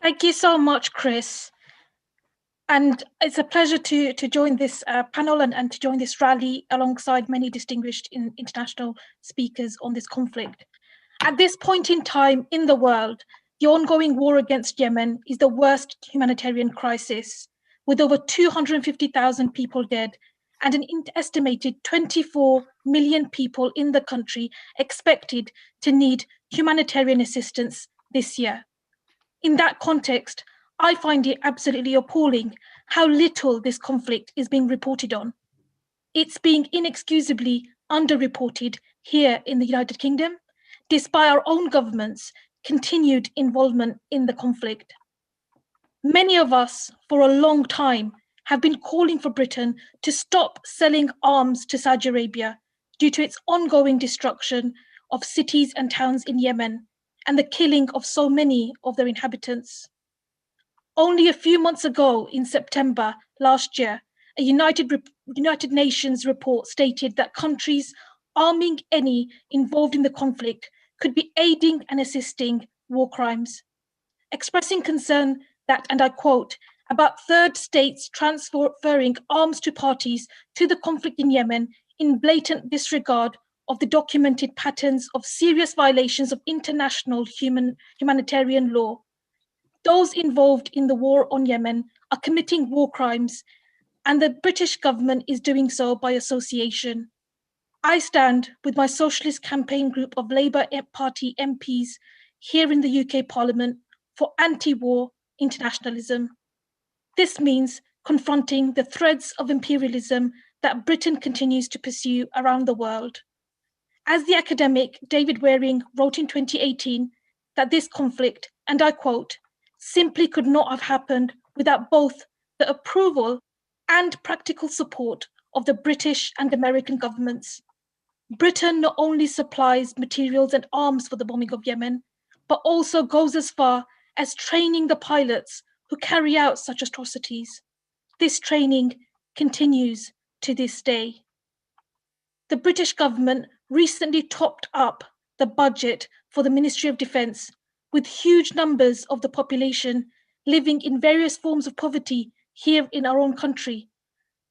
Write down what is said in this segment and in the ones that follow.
Thank you so much, Chris. And it's a pleasure to join this panel and to join this rally alongside many distinguished international speakers on this conflict. At this point in time in the world, the ongoing war against Yemen is the worst humanitarian crisis, with over 250,000 people dead and an estimated 24 million people in the country expected to need humanitarian assistance this year. In that context, I find it absolutely appalling how little this conflict is being reported on. It's being inexcusably underreported here in the United Kingdom, despite our own government's continued involvement in the conflict. Many of us, for a long time, have been calling for Britain to stop selling arms to Saudi Arabia due to its ongoing destruction of cities and towns in Yemen and the killing of so many of their inhabitants. Only a few months ago, in September last year, a United Nations report stated that countries arming any involved in the conflict could be aiding and assisting war crimes, expressing concern that, and I quote, about third states transferring arms to parties to the conflict in Yemen in blatant disregard of the documented patterns of serious violations of international humanitarian law. Those involved in the war on Yemen are committing war crimes, and the British government is doing so by association. I stand with my Socialist Campaign group of Labour Party MPs here in the UK Parliament for anti-war internationalism. This means confronting the threads of imperialism that Britain continues to pursue around the world. As the academic David Waring wrote in 2018, that this conflict, and I quote, simply could not have happened without both the approval and practical support of the British and American governments. Britain not only supplies materials and arms for the bombing of Yemen, but also goes as far as training the pilots who carry out such atrocities. This training continues to this day. The British government recently topped up the budget for the Ministry of Defence, with huge numbers of the population living in various forms of poverty here in our own country.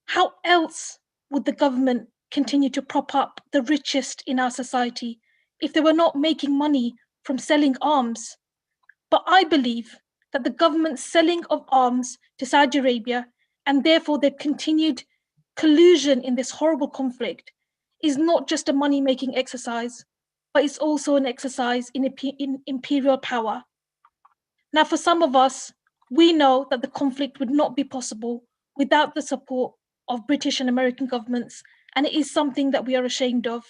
How else would the government continue to prop up the richest in our society if they were not making money from selling arms? But I believe that the government's selling of arms to Saudi Arabia, and therefore their continued collusion in this horrible conflict, is not just a money-making exercise, but it's also an exercise in imperial power. Now, for some of us, we know that the conflict would not be possible without the support of British and American governments, and it is something that we are ashamed of.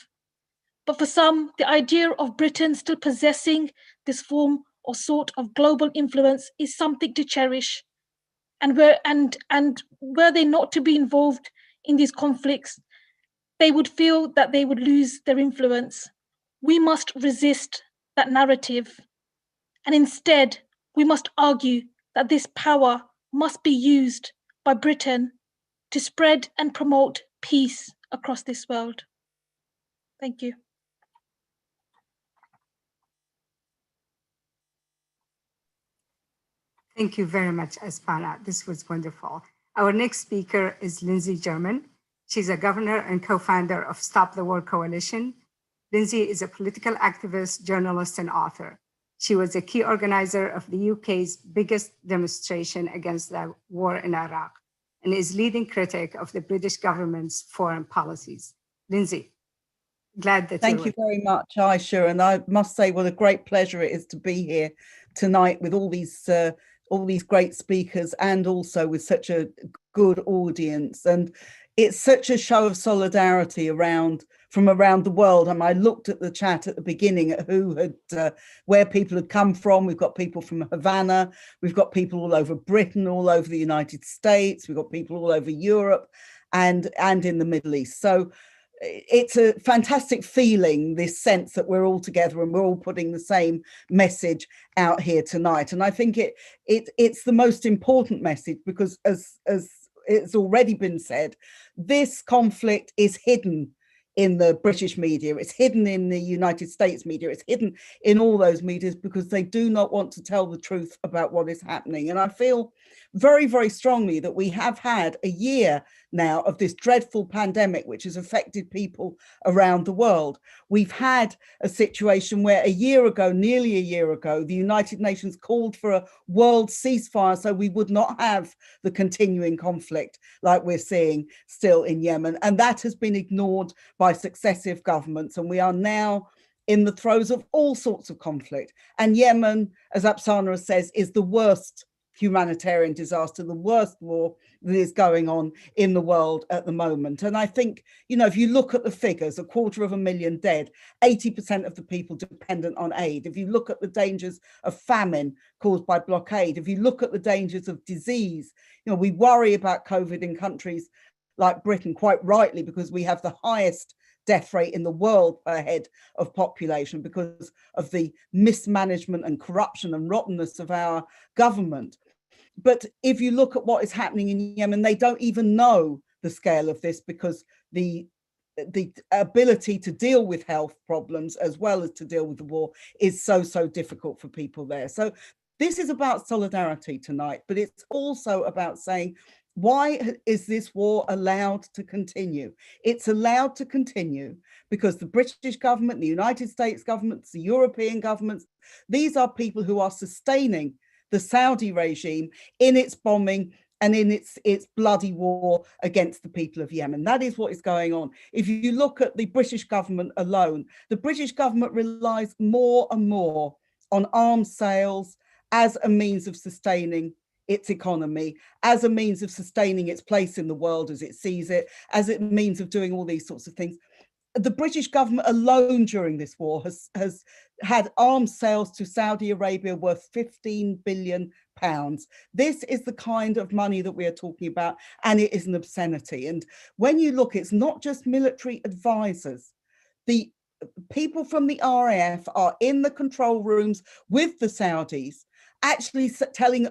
But for some, the idea of Britain still possessing this form or sort of global influence is something to cherish. And were they not to be involved in these conflicts, they would feel that they would lose their influence. We must resist that narrative. And instead, we must argue that this power must be used by Britain to spread and promote peace across this world. Thank you. Thank you very much, Aspana. This was wonderful. Our next speaker is Lindsay German. She's a governor and co-founder of Stop the War Coalition. Lindsay is a political activist, journalist, and author. She was a key organizer of the UK's biggest demonstration against the war in Iraq and is leading critic of the British government's foreign policies. Lindsay, glad that Thank you very much, Aisha. And I must say what a great pleasure it is to be here tonight with all these great speakers and also with such a good audience. And it's such a show of solidarity from around the world. And I looked at the chat at the beginning at where people had come from. We've got people from Havana, we've got people all over Britain, all over the United States, we've got people all over Europe and in the Middle East. So it's a fantastic feeling, this sense that we're all together and we're all putting the same message out here tonight. And I think it's the most important message because as it's already been said, this conflict is hidden in the British media, it's hidden in the United States media, it's hidden in all those medias because they do not want to tell the truth about what is happening. And I feel very, very strongly that we have had a year now of this dreadful pandemic, which has affected people around the world. We've had a situation where a year ago, nearly a year ago, the United Nations called for a world ceasefire so we would not have the continuing conflict like we're seeing still in Yemen. And that has been ignored by successive governments. And we are now in the throes of all sorts of conflict. And Yemen, as Apsana says, is the worst humanitarian disaster, the worst war that is going on in the world at the moment. And I think, you know, if you look at the figures, 250,000 dead, 80% of the people dependent on aid. If you look at the dangers of famine caused by blockade, if you look at the dangers of disease, you know, we worry about COVID in countries like Britain, quite rightly, because we have the highest death rate in the world per head of population because of the mismanagement and corruption and rottenness of our government. But if you look at what is happening in Yemen, they don't even know the scale of this because the ability to deal with health problems as well as to deal with the war is so difficult for people there. So this is about solidarity tonight, but it's also about saying, why is this war allowed to continue? It's allowed to continue because the British government, the United States governments, the European governments, these are people who are sustaining the Saudi regime in its bombing and in its bloody war against the people of Yemen. That is what is going on. If you look at the British government alone, the British government relies more and more on arms sales as a means of sustaining its economy, as a means of sustaining its place in the world as it sees it, as a means of doing all these sorts of things. The British government alone during this war has had arms sales to Saudi Arabia worth £15 billion. This is the kind of money that we are talking about, and it is an obscenity. And when you look, it's not just military advisors. The people from the RAF are in the control rooms with the Saudis, actually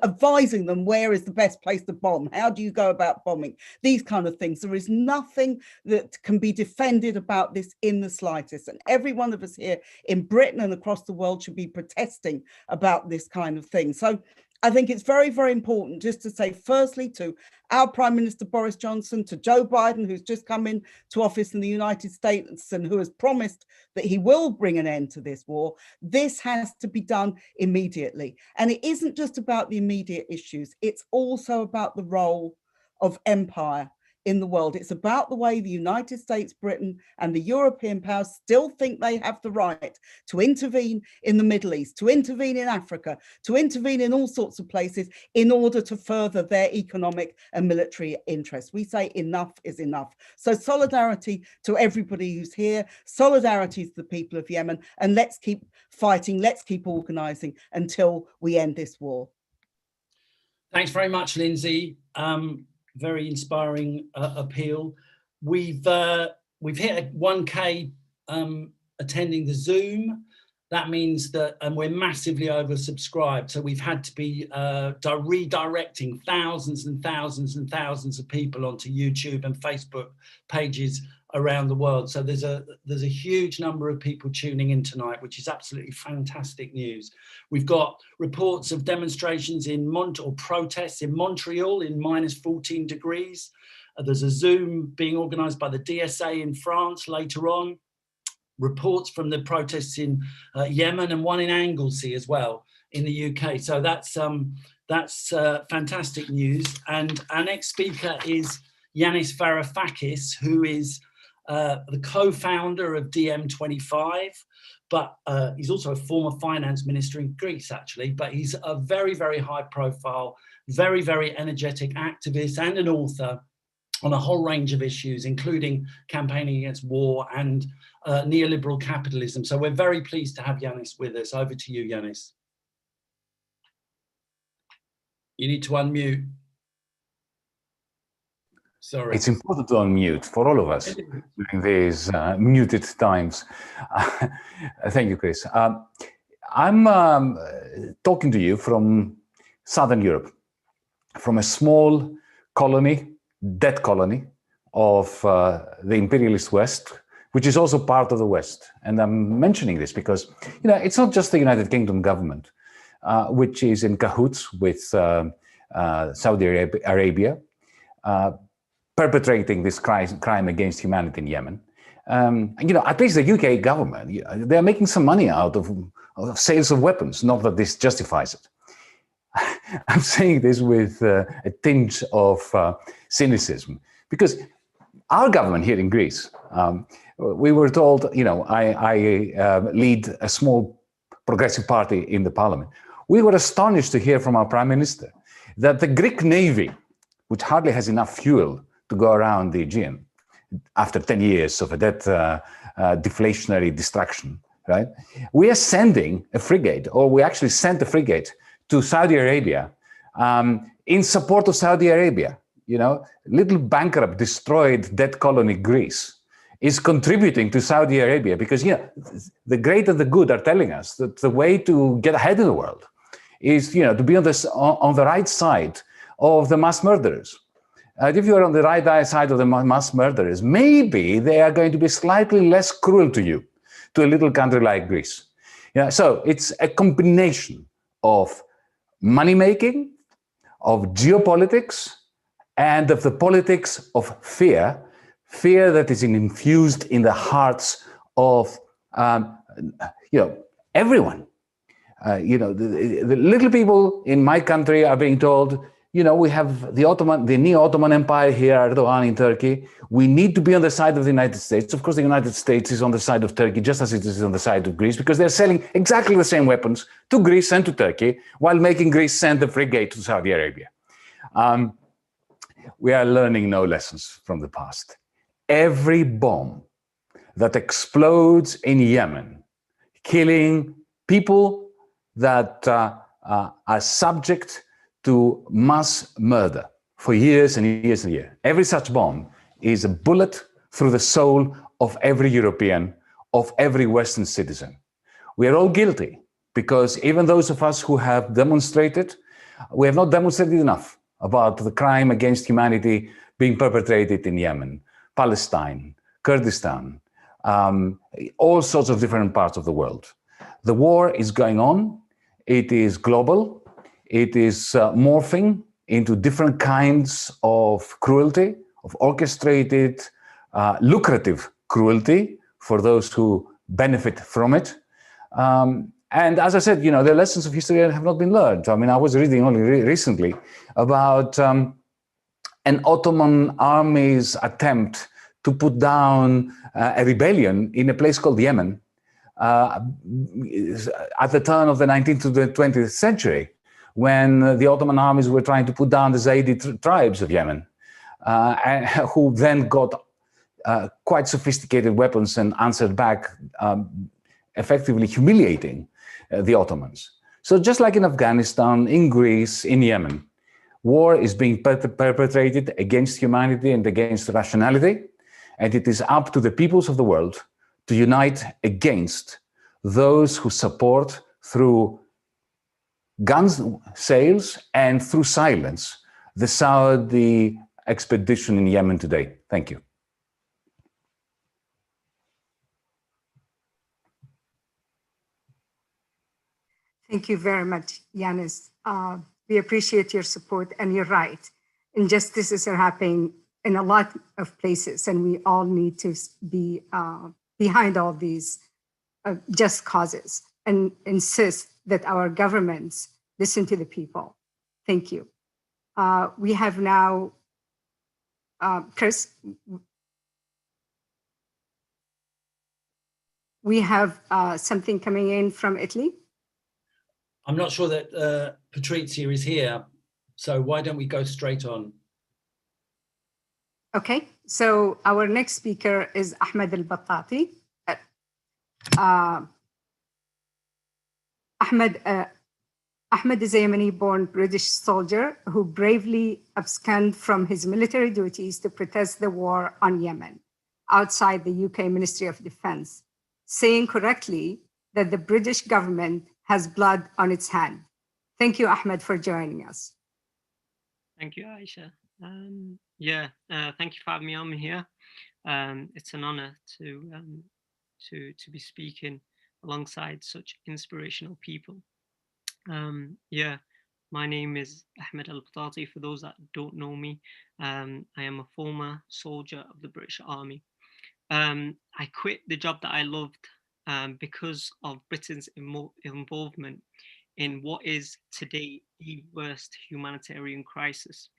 advising them where is the best place to bomb, how do you go about bombing, these kind of things. There is nothing that can be defended about this in the slightest, and every one of us here in Britain and across the world should be protesting about this kind of thing. So I think it's very, very important just to say, firstly, to our Prime Minister Boris Johnson, to Joe Biden, who's just come into office in the United States and who has promised that he will bring an end to this war, this has to be done immediately. And it isn't just about the immediate issues, it's also about the role of empire in the world. It's about the way the United States, Britain, and the European powers still think they have the right to intervene in the Middle East, to intervene in Africa, to intervene in all sorts of places in order to further their economic and military interests. We say enough is enough. So solidarity to everybody who's here, solidarity to the people of Yemen, and let's keep fighting, let's keep organising until we end this war. Thanks very much, Lindsay. Very inspiring appeal. We've hit a 1K attending the Zoom. That means that, and we're massively oversubscribed. So we've had to be redirecting thousands and thousands and thousands of people onto YouTube and Facebook pages around the world. So there's a huge number of people tuning in tonight, which is absolutely fantastic news. We've got reports of demonstrations or protests in Montreal in -14 degrees. There's a Zoom being organised by the DSA in France later on. Reports from the protests in Yemen and one in Anglesey as well in the UK. So that's fantastic news. And our next speaker is Janice Farafakis, who is the co-founder of DiEM25, but he's also a former finance minister in Greece, actually, but he's a very, very high profile, very, very energetic activist and an author on a whole range of issues, including campaigning against war and neoliberal capitalism. So we're very pleased to have Janice with us. Over to you, Janice. You need to unmute. Sorry. It's important to unmute for all of us during these muted times. Thank you, Chris. I'm talking to you from Southern Europe, from a small colony, dead colony of the imperialist West, which is also part of the West. And I'm mentioning this because, you know, it's not just the United Kingdom government, which is in cahoots with Saudi Arabia, perpetrating this crime against humanity in Yemen. You know, at least the UK government, they're making some money out of sales of weapons, not that this justifies it. I'm saying this with a tinge of cynicism, because our government here in Greece, we were told, you know, I lead a small progressive party in the parliament. We were astonished to hear from our prime minister that the Greek Navy, which hardly has enough fuel to go around the Aegean after 10 years of a debt deflationary destruction, right? We are sending a frigate, or we actually sent a frigate to Saudi Arabia in support of Saudi Arabia. You know, little bankrupt, destroyed debt colony Greece is contributing to Saudi Arabia because, you know, the great and the good are telling us that the way to get ahead in the world is, you know, to be on the right side of the mass murderers. If you are on the right side of the mass murderers, maybe they are going to be slightly less cruel to you, to a little country like Greece. Yeah, so it's a combination of money making, of geopolitics, and of the politics of fear that is infused in the hearts of you know, everyone. You know, the little people in my country are being told, you know, we have the neo-Ottoman Empire here, Erdogan in Turkey. We need to be on the side of the United States. Of course, the United States is on the side of Turkey, just as it is on the side of Greece, because they're selling exactly the same weapons to Greece and to Turkey, while making Greece send the frigate to Saudi Arabia. We are learning no lessons from the past. Every bomb that explodes in Yemen, killing people that are subject to mass murder for years and years and years. Every such bomb is a bullet through the soul of every European, of every Western citizen. We are all guilty because even those of us who have demonstrated, we have not demonstrated enough about the crime against humanity being perpetrated in Yemen, Palestine, Kurdistan, all sorts of different parts of the world. The war is going on. It is global. It is morphing into different kinds of cruelty, of orchestrated, lucrative cruelty for those who benefit from it. And as I said, you know, the lessons of history have not been learned. I mean, I was reading only recently about an Ottoman army's attempt to put down a rebellion in a place called Yemen at the turn of the 19th to the 20th century, when the Ottoman armies were trying to put down the Zaidi tribes of Yemen, who then got quite sophisticated weapons and answered back, effectively humiliating the Ottomans. So just like in Afghanistan, in Greece, in Yemen, war is being perpetrated against humanity and against rationality, and it is up to the peoples of the world to unite against those who support through guns sales and through silence the Saudi expedition in Yemen today. Thank you. Thank you very much, Janice. We appreciate your support, and you're right. Injustices are happening in a lot of places, and we all need to be behind all these just causes and insist that our governments listen to the people. Thank you. We have now, Chris, we have something coming in from Italy. I'm not sure that Patrizia is here, so why don't we go straight on? Okay, so our next speaker is Ahmed al-Battati. Ahmed is a Yemeni-born British soldier who bravely absconded from his military duties to protest the war on Yemen outside the UK Ministry of Defense, saying correctly that the British government has blood on its hand. Thank you, Ahmed, for joining us. Thank you, Aisha. Thank you for having me on here. It's an honor to be speaking alongside such inspirational people. Yeah, my name is Ahmed Al-Batati. For those that don't know me, I am a former soldier of the British Army. I quit the job that I loved because of Britain's involvement in what is today the worst humanitarian crisis.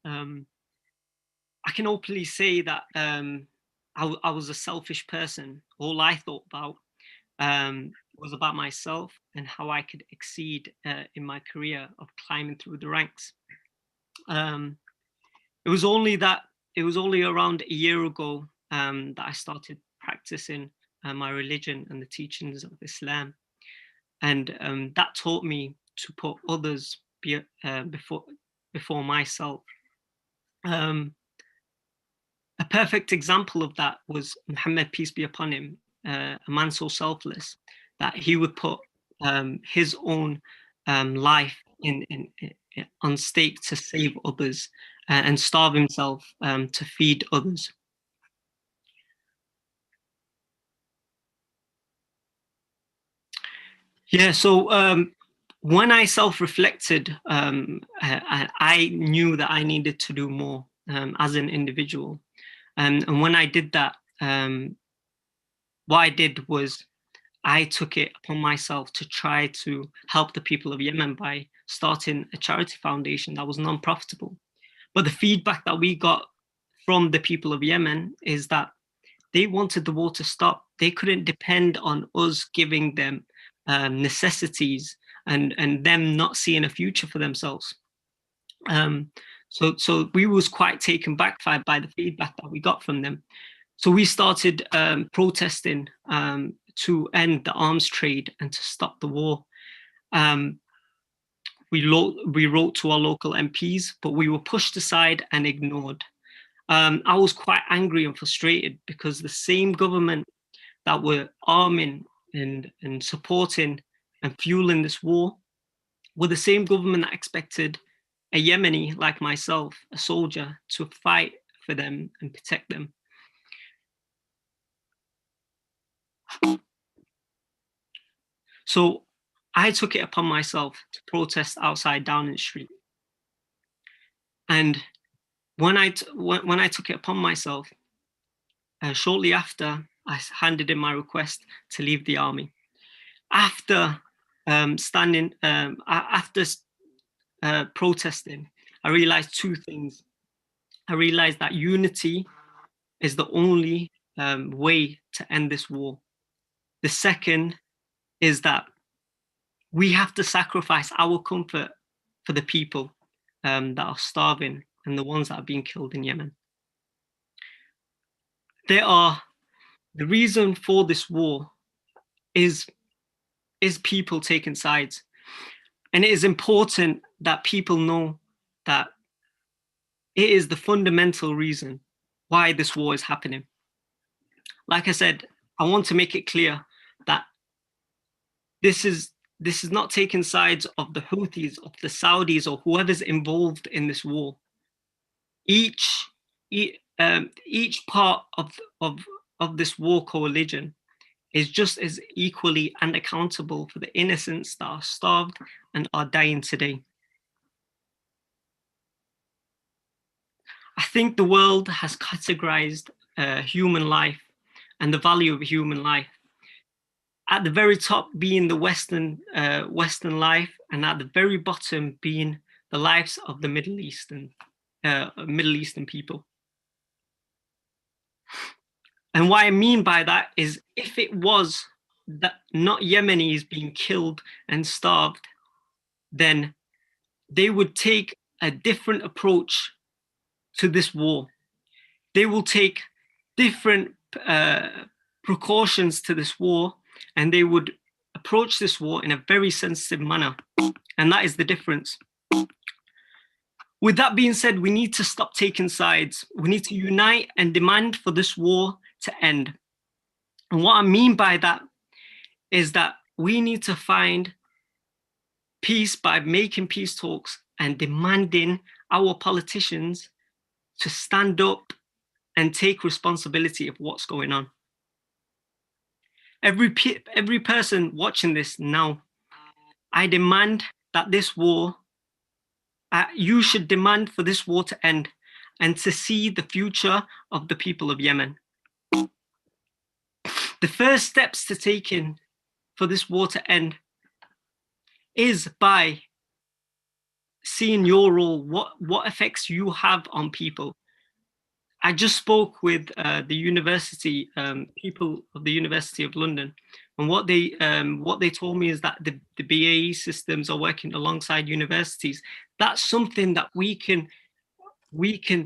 I can openly say that I was a selfish person. All I thought about was about myself and how I could exceed in my career of climbing through the ranks. It was only around a year ago that I started practicing my religion and the teachings of Islam, and that taught me to put others before myself. A perfect example of that was Muhammad, peace be upon him, a man so selfless that he would put his own life on stake to save others and starve himself to feed others. Yeah, so when I self-reflected, I knew that I needed to do more as an individual. And when I did that, what I did was I took it upon myself to try to help the people of Yemen by starting a charity foundation that was non-profitable. But the feedback that we got from the people of Yemen is that they wanted the war to stop. They couldn't depend on us giving them necessities and them not seeing a future for themselves. So we was quite taken back by the feedback that we got from them. So we started protesting to end the arms trade and to stop the war. We wrote to our local MPs, but we were pushed aside and ignored. I was quite angry and frustrated because the same government that were arming and supporting and fueling this war were the same government that expected a Yemeni like myself, a soldier, to fight for them and protect them. So I took it upon myself to protest outside Downing Street. And when I took it upon myself, shortly after, I handed in my request to leave the army. After protesting, I realized two things. I realized that unity is the only way to end this war. The second is that we have to sacrifice our comfort for the people that are starving and the ones that are being killed in Yemen. The reason for this war is people taking sides. And it is important that people know that it is the fundamental reason why this war is happening. Like I said, I want to make it clear that this is not taking sides of the Houthis, of the Saudis, or whoever's involved in this war. Each part of this war coalition is just as equally and accountable for the innocents that are starved and are dying today. I think the world has categorized human life and the value of human life. At the very top being the Western life, and at the very bottom being the lives of the Middle Eastern people. And what I mean by that is, if it was that not Yemenis being killed and starved, then they would take a different approach to this war. They will take different precautions to this war, and they would approach this war in a very sensitive manner. And that is the difference. With that being said, we need to stop taking sides. We need to unite and demand for this war to end. And what I mean by that is that we need to find peace by making peace talks and demanding our politicians to stand up and take responsibility of what's going on. Every person watching this now, I demand that this war, you should demand for this war to end and to see the future of the people of Yemen. The first steps to taking for this war to end is by seeing your role, what effects you have on people. I just spoke with the university people of the University of London, and what they told me is that the BAE systems are working alongside universities. That's something that we can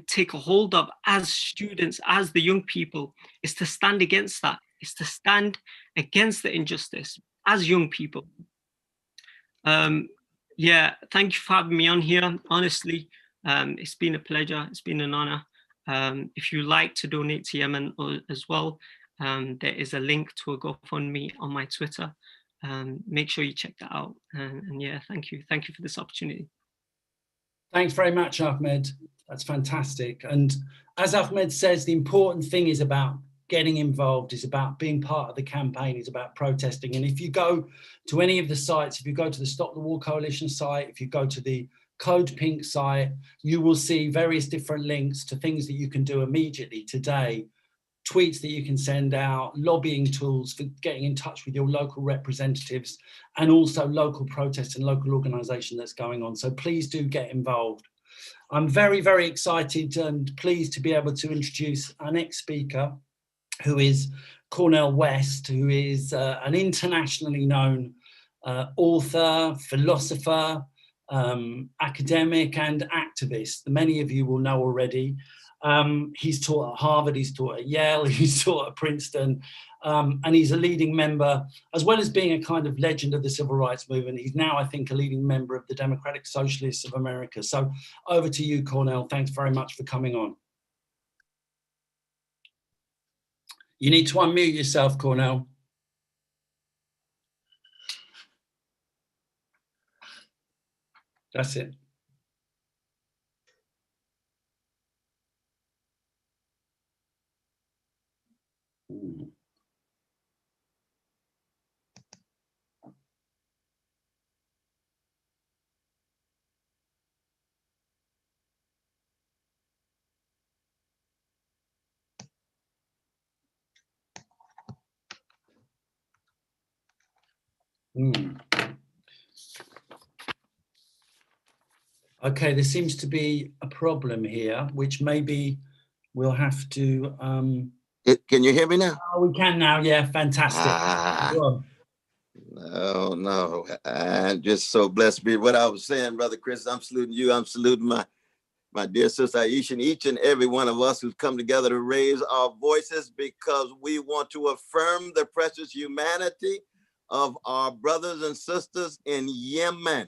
take a hold of as students, as the young people, is to stand against that, is to stand against the injustice as young people. Yeah, thank you for having me on here. Honestly, it's been a pleasure. It's been an honor. If you like to donate to Yemen as well, there is a link to a GoFundMe on my Twitter. Make sure you check that out. And yeah, thank you. Thank you for this opportunity. Thanks very much, Ahmed. That's fantastic. And as Ahmed says, the important thing is about getting involved, is about being part of the campaign, is about protesting. And if you go to any of the sites, if you go to the Stop the War Coalition site, if you go to the Code Pink site, you will see various different links to things that you can do immediately today, tweets that you can send out, lobbying tools for getting in touch with your local representatives, and also local protests and local organisation that's going on. So please do get involved. I'm very, very excited and pleased to be able to introduce our next speaker, who is Cornel West, who is an internationally known author, philosopher, academic and activist. Many of you will know already. He's taught at Harvard, he's taught at Yale, he's taught at Princeton, and he's a leading member, as well as being a kind of legend of the civil rights movement. He's now, I think, a leading member of the Democratic Socialists of America. So over to you, Cornel. Thanks very much for coming on. You need to unmute yourself, Cornel. That's it. Okay, there seems to be a problem here, which maybe we'll have to... Can you hear me now? Oh, we can now, yeah, fantastic. No, I'm just so blessed to be what I was saying, Brother Chris. I'm saluting you, I'm saluting my dear sister Aisha, and each and every one of us who's come together to raise our voices because we want to affirm the precious humanity of our brothers and sisters in Yemen,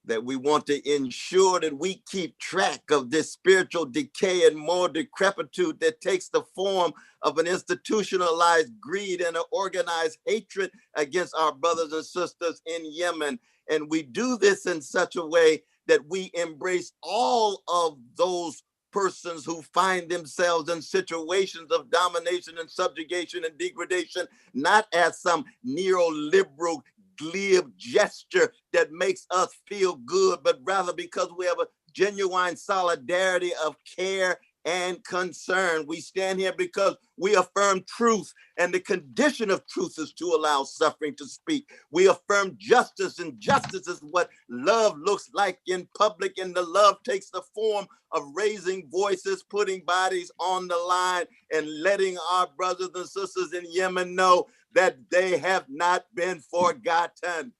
that we want to ensure that we keep track of this spiritual decay and moral decrepitude that takes the form of an institutionalized greed and an organized hatred against our brothers and sisters in Yemen. And we do this in such a way that we embrace all of those persons who find themselves in situations of domination and subjugation and degradation, not as some neoliberal glib gesture that makes us feel good, but rather because we have a genuine solidarity of care and concern. We stand here because we affirm truth, and the condition of truth is to allow suffering to speak. We affirm justice, and justice is what love looks like in public, and the love takes the form of raising voices, putting bodies on the line, and letting our brothers and sisters in Yemen know that they have not been forgotten,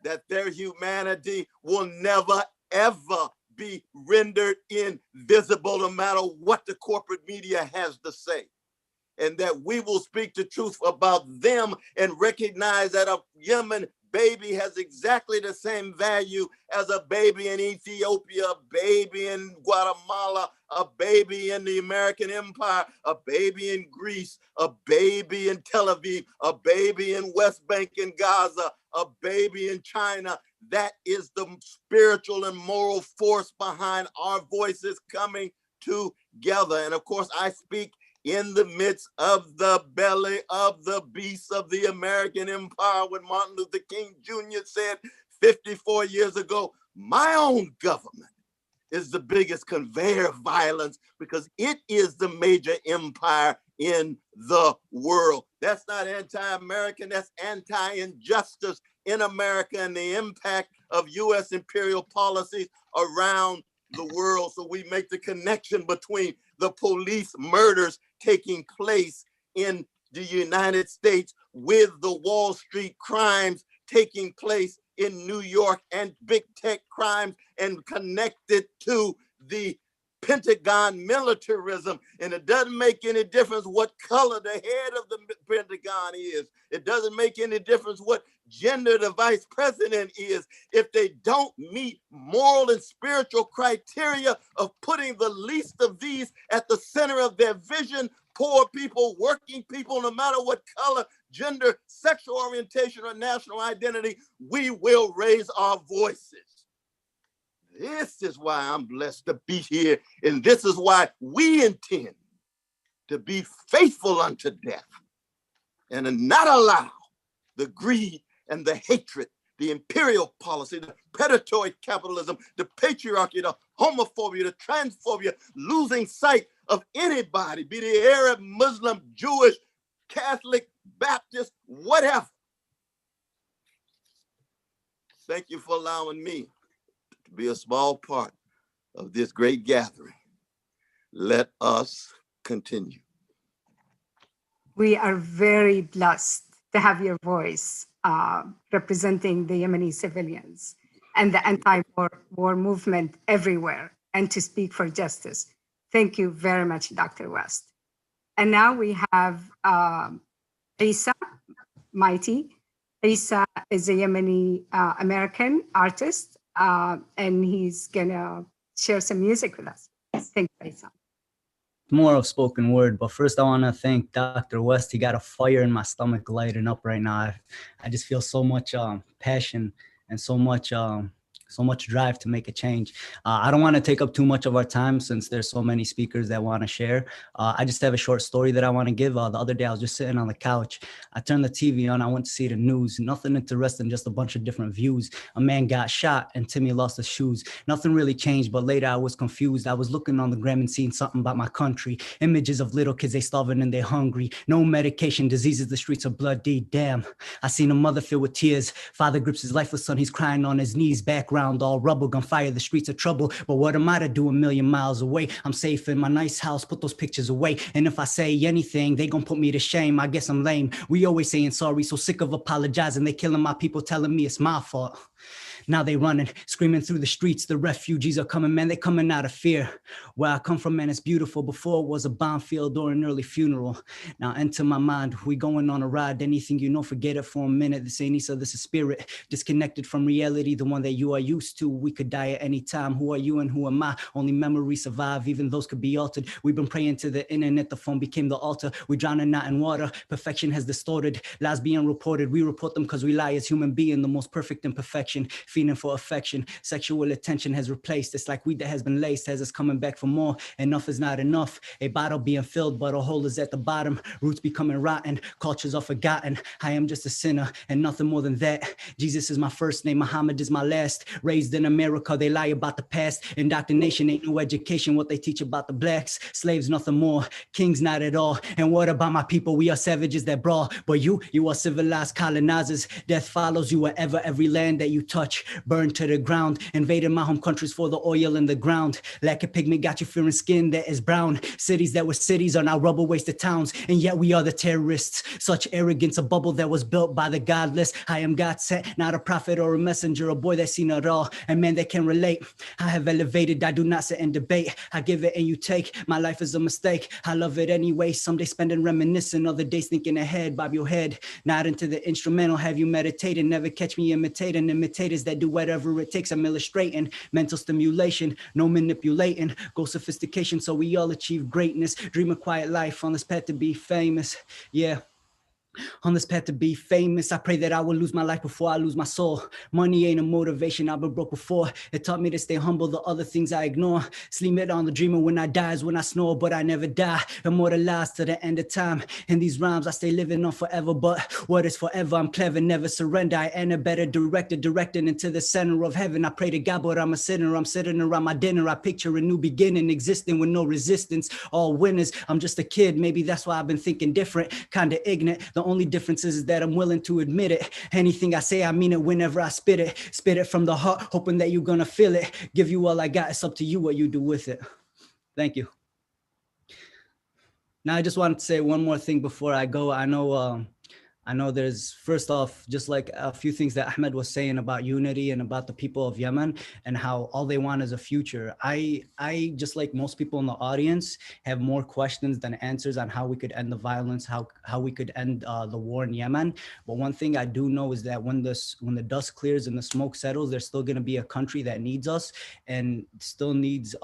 that their humanity will never, ever be rendered invisible, no matter what the corporate media has to say. And that we will speak the truth about them and recognize that a Yemen baby has exactly the same value as a baby in Ethiopia, a baby in Guatemala, a baby in the American Empire, a baby in Greece, a baby in Tel Aviv, a baby in West Bank and Gaza, a baby in China. That is the spiritual and moral force behind our voices coming to together. And of course, I speak in the midst of the belly of the beast of the American empire, when Martin Luther King Jr. said 54 years ago, my own government is the biggest conveyor of violence because it is the major empire in the world. That's not anti-American, that's anti-injustice in America and the impact of US imperial policies around the world. So we make the connection between the police murders taking place in the United States with the Wall Street crimes taking place in New York and big tech crimes, and connected to the Pentagon militarism. And it doesn't make any difference what color the head of the Pentagon is. It doesn't make any difference what gender the vice president is. If they don't meet moral and spiritual criteria of putting the least of these at the center of their vision, poor people, working people, no matter what color, gender, sexual orientation, or national identity, we will raise our voices. This is why I'm blessed to be here. And this is why we intend to be faithful unto death and to not allow the greed and the hatred, the imperial policy, the predatory capitalism, the patriarchy, the homophobia, the transphobia, losing sight of anybody, be they Arab, Muslim, Jewish, Catholic, Baptist, whatever. Thank you for allowing me to be a small part of this great gathering. Let us continue. We are very blessed to have your voice representing the Yemeni civilians and the anti-war movement everywhere, and to speak for justice. Thank you very much, Dr. West. And now we have Isa Mighty. Isa is a Yemeni American artist, and he's gonna share some music with us. Thank you, Isa. More of spoken word, but first I want to thank Dr. West. He got a fire in my stomach lighting up right now. I just feel so much passion and so much drive to make a change. I don't want to take up too much of our time since there's so many speakers that want to share. I just have a short story that I want to give. The other day I was just sitting on the couch. I turned the TV on. I went to see the news. Nothing interesting, just a bunch of different views. A man got shot and Timmy lost his shoes. Nothing really changed, but later I was confused. I was looking on the gram and seeing something about my country. Images of little kids, they starving and they hungry. No medication, diseases, the streets are bloody. Damn. I seen a mother filled with tears. Father grips his lifeless son. He's crying on his knees. Background all rubble, gunfire, the streets are trouble. But what am I to do a million miles away? I'm safe in my nice house, put those pictures away. And if I say anything, they gonna put me to shame. I guess I'm lame. We always saying sorry, so sick of apologizing. They killing my people, telling me it's my fault. Now they running, screaming through the streets. The refugees are coming, man, they coming out of fear. Where I come from, man, it's beautiful. Before it was a bomb field or an early funeral. Now enter my mind, we going on a ride. Anything you know, forget it for a minute. This ain't Isa, this is spirit. Disconnected from reality, the one that you are used to. We could die at any time. Who are you and who am I? Only memories survive, even those could be altered. We've been praying to the internet, the phone became the altar. We drowning not in water, perfection has distorted. Lies being reported, we report them because we lie as human being. The most perfect imperfection. Feeding for affection, sexual attention has replaced. It's like weed that has been laced, has us coming back for more. Enough is not enough. A bottle being filled, but a hole is at the bottom. Roots becoming rotten, cultures are forgotten. I am just a sinner and nothing more than that. Jesus is my first name, Muhammad is my last. Raised in America, they lie about the past. Indoctrination ain't no education, what they teach about the blacks. Slaves, nothing more. Kings, not at all. And what about my people? We are savages that brawl. But you are civilized colonizers. Death follows you wherever, every land that you touch. Burned to the ground, invaded my home countries for the oil in the ground. Lack of pigment got you fearing skin that is brown. Cities that were cities are now rubble wasted towns, and yet we are the terrorists. Such arrogance, a bubble that was built by the godless. I am God sent, not a prophet or a messenger, a boy that's seen it all, a man that can relate. I have elevated, I do not sit and debate. I give it and you take, my life is a mistake. I love it anyway, some days spending reminiscing, other days thinking ahead, bob your head. Not into the instrumental, have you meditated? Never catch me imitating imitators that do whatever it takes. I'm illustrating mental stimulation, no manipulating, go sophistication so we all achieve greatness. Dream a quiet life on this path to be famous. Yeah. On this path to be famous, I pray that I will lose my life before I lose my soul. Money ain't a motivation, I've been broke before. It taught me to stay humble, the other things I ignore. Sleep it on the dreamer when I die is when I snore, but I never die. Immortalized to the end of time. In these rhymes, I stay living on forever, but what is forever? I'm clever, never surrender. I am a better director, directing into the center of heaven. I pray to God, but I'm a sinner. I'm sitting around my dinner. I picture a new beginning, existing with no resistance. All winners. I'm just a kid. Maybe that's why I've been thinking different, kind of ignorant. The only difference is that I'm willing to admit it. Anything I say, I mean it whenever I spit it from the heart, hoping that you're gonna feel it. Give you all I got. It's up to you what you do with it. Thank you. Now, I just wanted to say one more thing before I go. I know there's, first off, just like a few things that Ahmed was saying about unity and about the people of Yemen and how all they want is a future. I just like most people in the audience, have more questions than answers on how we could end the violence, how we could end the war in Yemen. But one thing I do know is that when the dust clears and the smoke settles, there's still going to be a country that needs us and still needs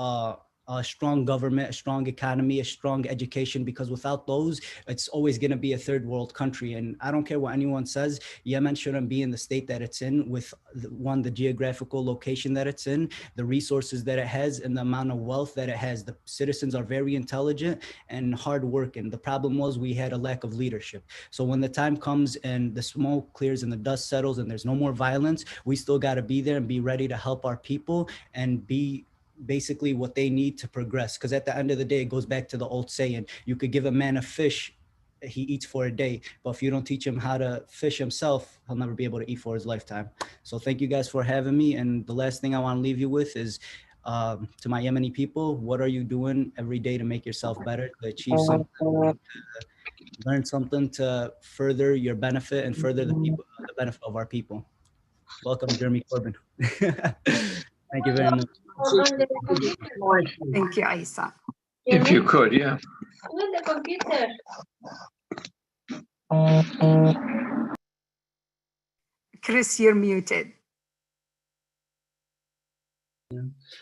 a strong government, a strong economy, a strong education, because without those, it's always going to be a third world country. And I don't care what anyone says, Yemen shouldn't be in the state that it's in with the geographical location that it's in, the resources that it has, and the amount of wealth that it has. The citizens are very intelligent and hardworking. The problem was we had a lack of leadership. So when the time comes and the smoke clears and the dust settles and there's no more violence, we still got to be there and be ready to help our people and be basically what they need to progress. Because at the end of the day, it goes back to the old saying, you could give a man a fish, he eats for a day, but if you don't teach him how to fish himself, he'll never be able to eat for his lifetime. So thank you guys for having me. And the last thing I want to leave you with is to my Yemeni people, what are you doing every day to make yourself better, to achieve something, to learn something to further your benefit and further the benefit of our people? Welcome, Jeremy Corbyn. Thank you very much. Thank you, Isa. If you could, yeah. Chris, you're muted.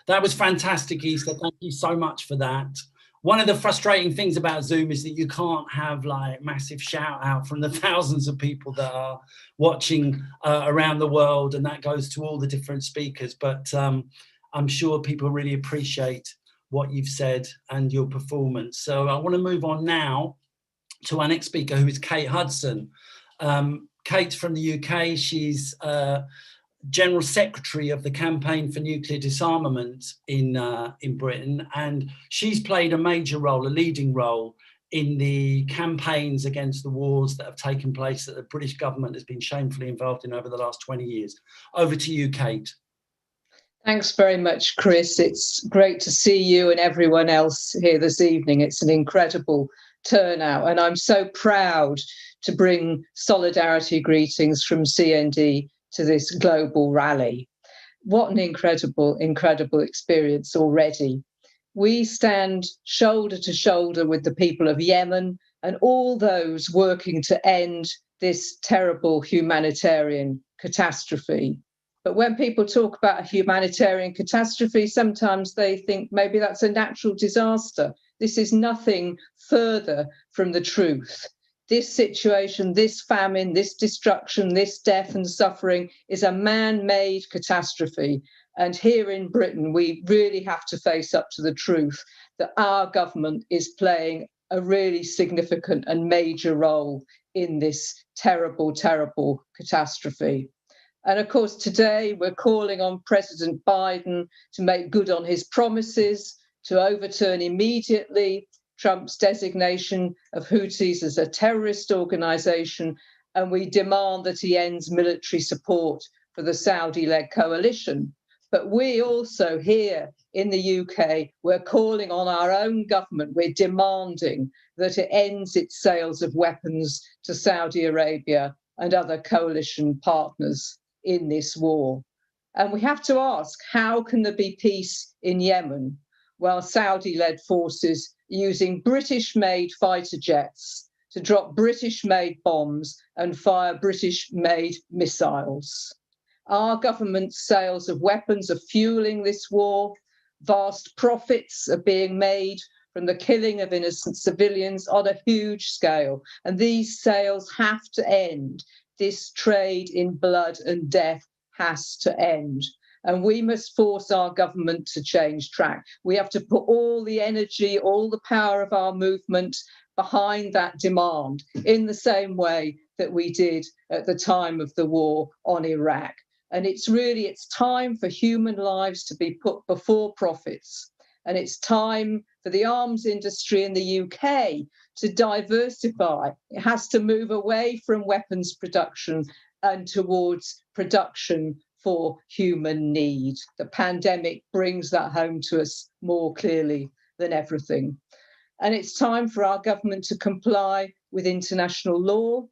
That was fantastic, Isa. Thank you so much for that. One of the frustrating things about Zoom is that you can't have like massive shout out from the thousands of people that are watching around the world, and that goes to all the different speakers. But I'm sure people really appreciate what you've said and your performance. So I want to move on now to our next speaker, who is Kate Hudson. Kate's from the UK. She's General Secretary of the Campaign for Nuclear Disarmament in Britain, and she's played a major role, a leading role in the campaigns against the wars that have taken place that the British government has been shamefully involved in over the last 20 years. Over to you, Kate. Thanks very much, Chris. It's great to see you and everyone else here this evening. It's an incredible turnout, and I'm so proud to bring solidarity greetings from CND to this global rally. What an incredible, incredible experience already. We stand shoulder to shoulder with the people of Yemen and all those working to end this terrible humanitarian catastrophe. But when people talk about a humanitarian catastrophe, sometimes they think maybe that's a natural disaster. This is nothing further from the truth. This situation, this famine, this destruction, this death and suffering is a man-made catastrophe. And here in Britain, we really have to face up to the truth that our government is playing a really significant and major role in this terrible, terrible catastrophe. And of course, today we're calling on President Biden to make good on his promises, to overturn immediately Trump's designation of Houthis as a terrorist organization, and we demand that he ends military support for the Saudi-led coalition. But we also here in the UK, we're calling on our own government, we're demanding that it ends its sales of weapons to Saudi Arabia and other coalition partners in this war. And we have to ask, how can there be peace in Yemen while Saudi-led forces using British-made fighter jets to drop British-made bombs and fire British-made missiles? Our government's sales of weapons are fueling this war. Vast profits are being made from the killing of innocent civilians on a huge scale. And these sales have to end. This trade in blood and death has to end. And we must force our government to change track. We have to put all the energy, all the power of our movement behind that demand in the same way that we did at the time of the war on Iraq. And it's time for human lives to be put before profits. And it's time for the arms industry in the UK to diversify. It has to move away from weapons production and towards production for human need. The pandemic brings that home to us more clearly than everything. And it's time for our government to comply with international law.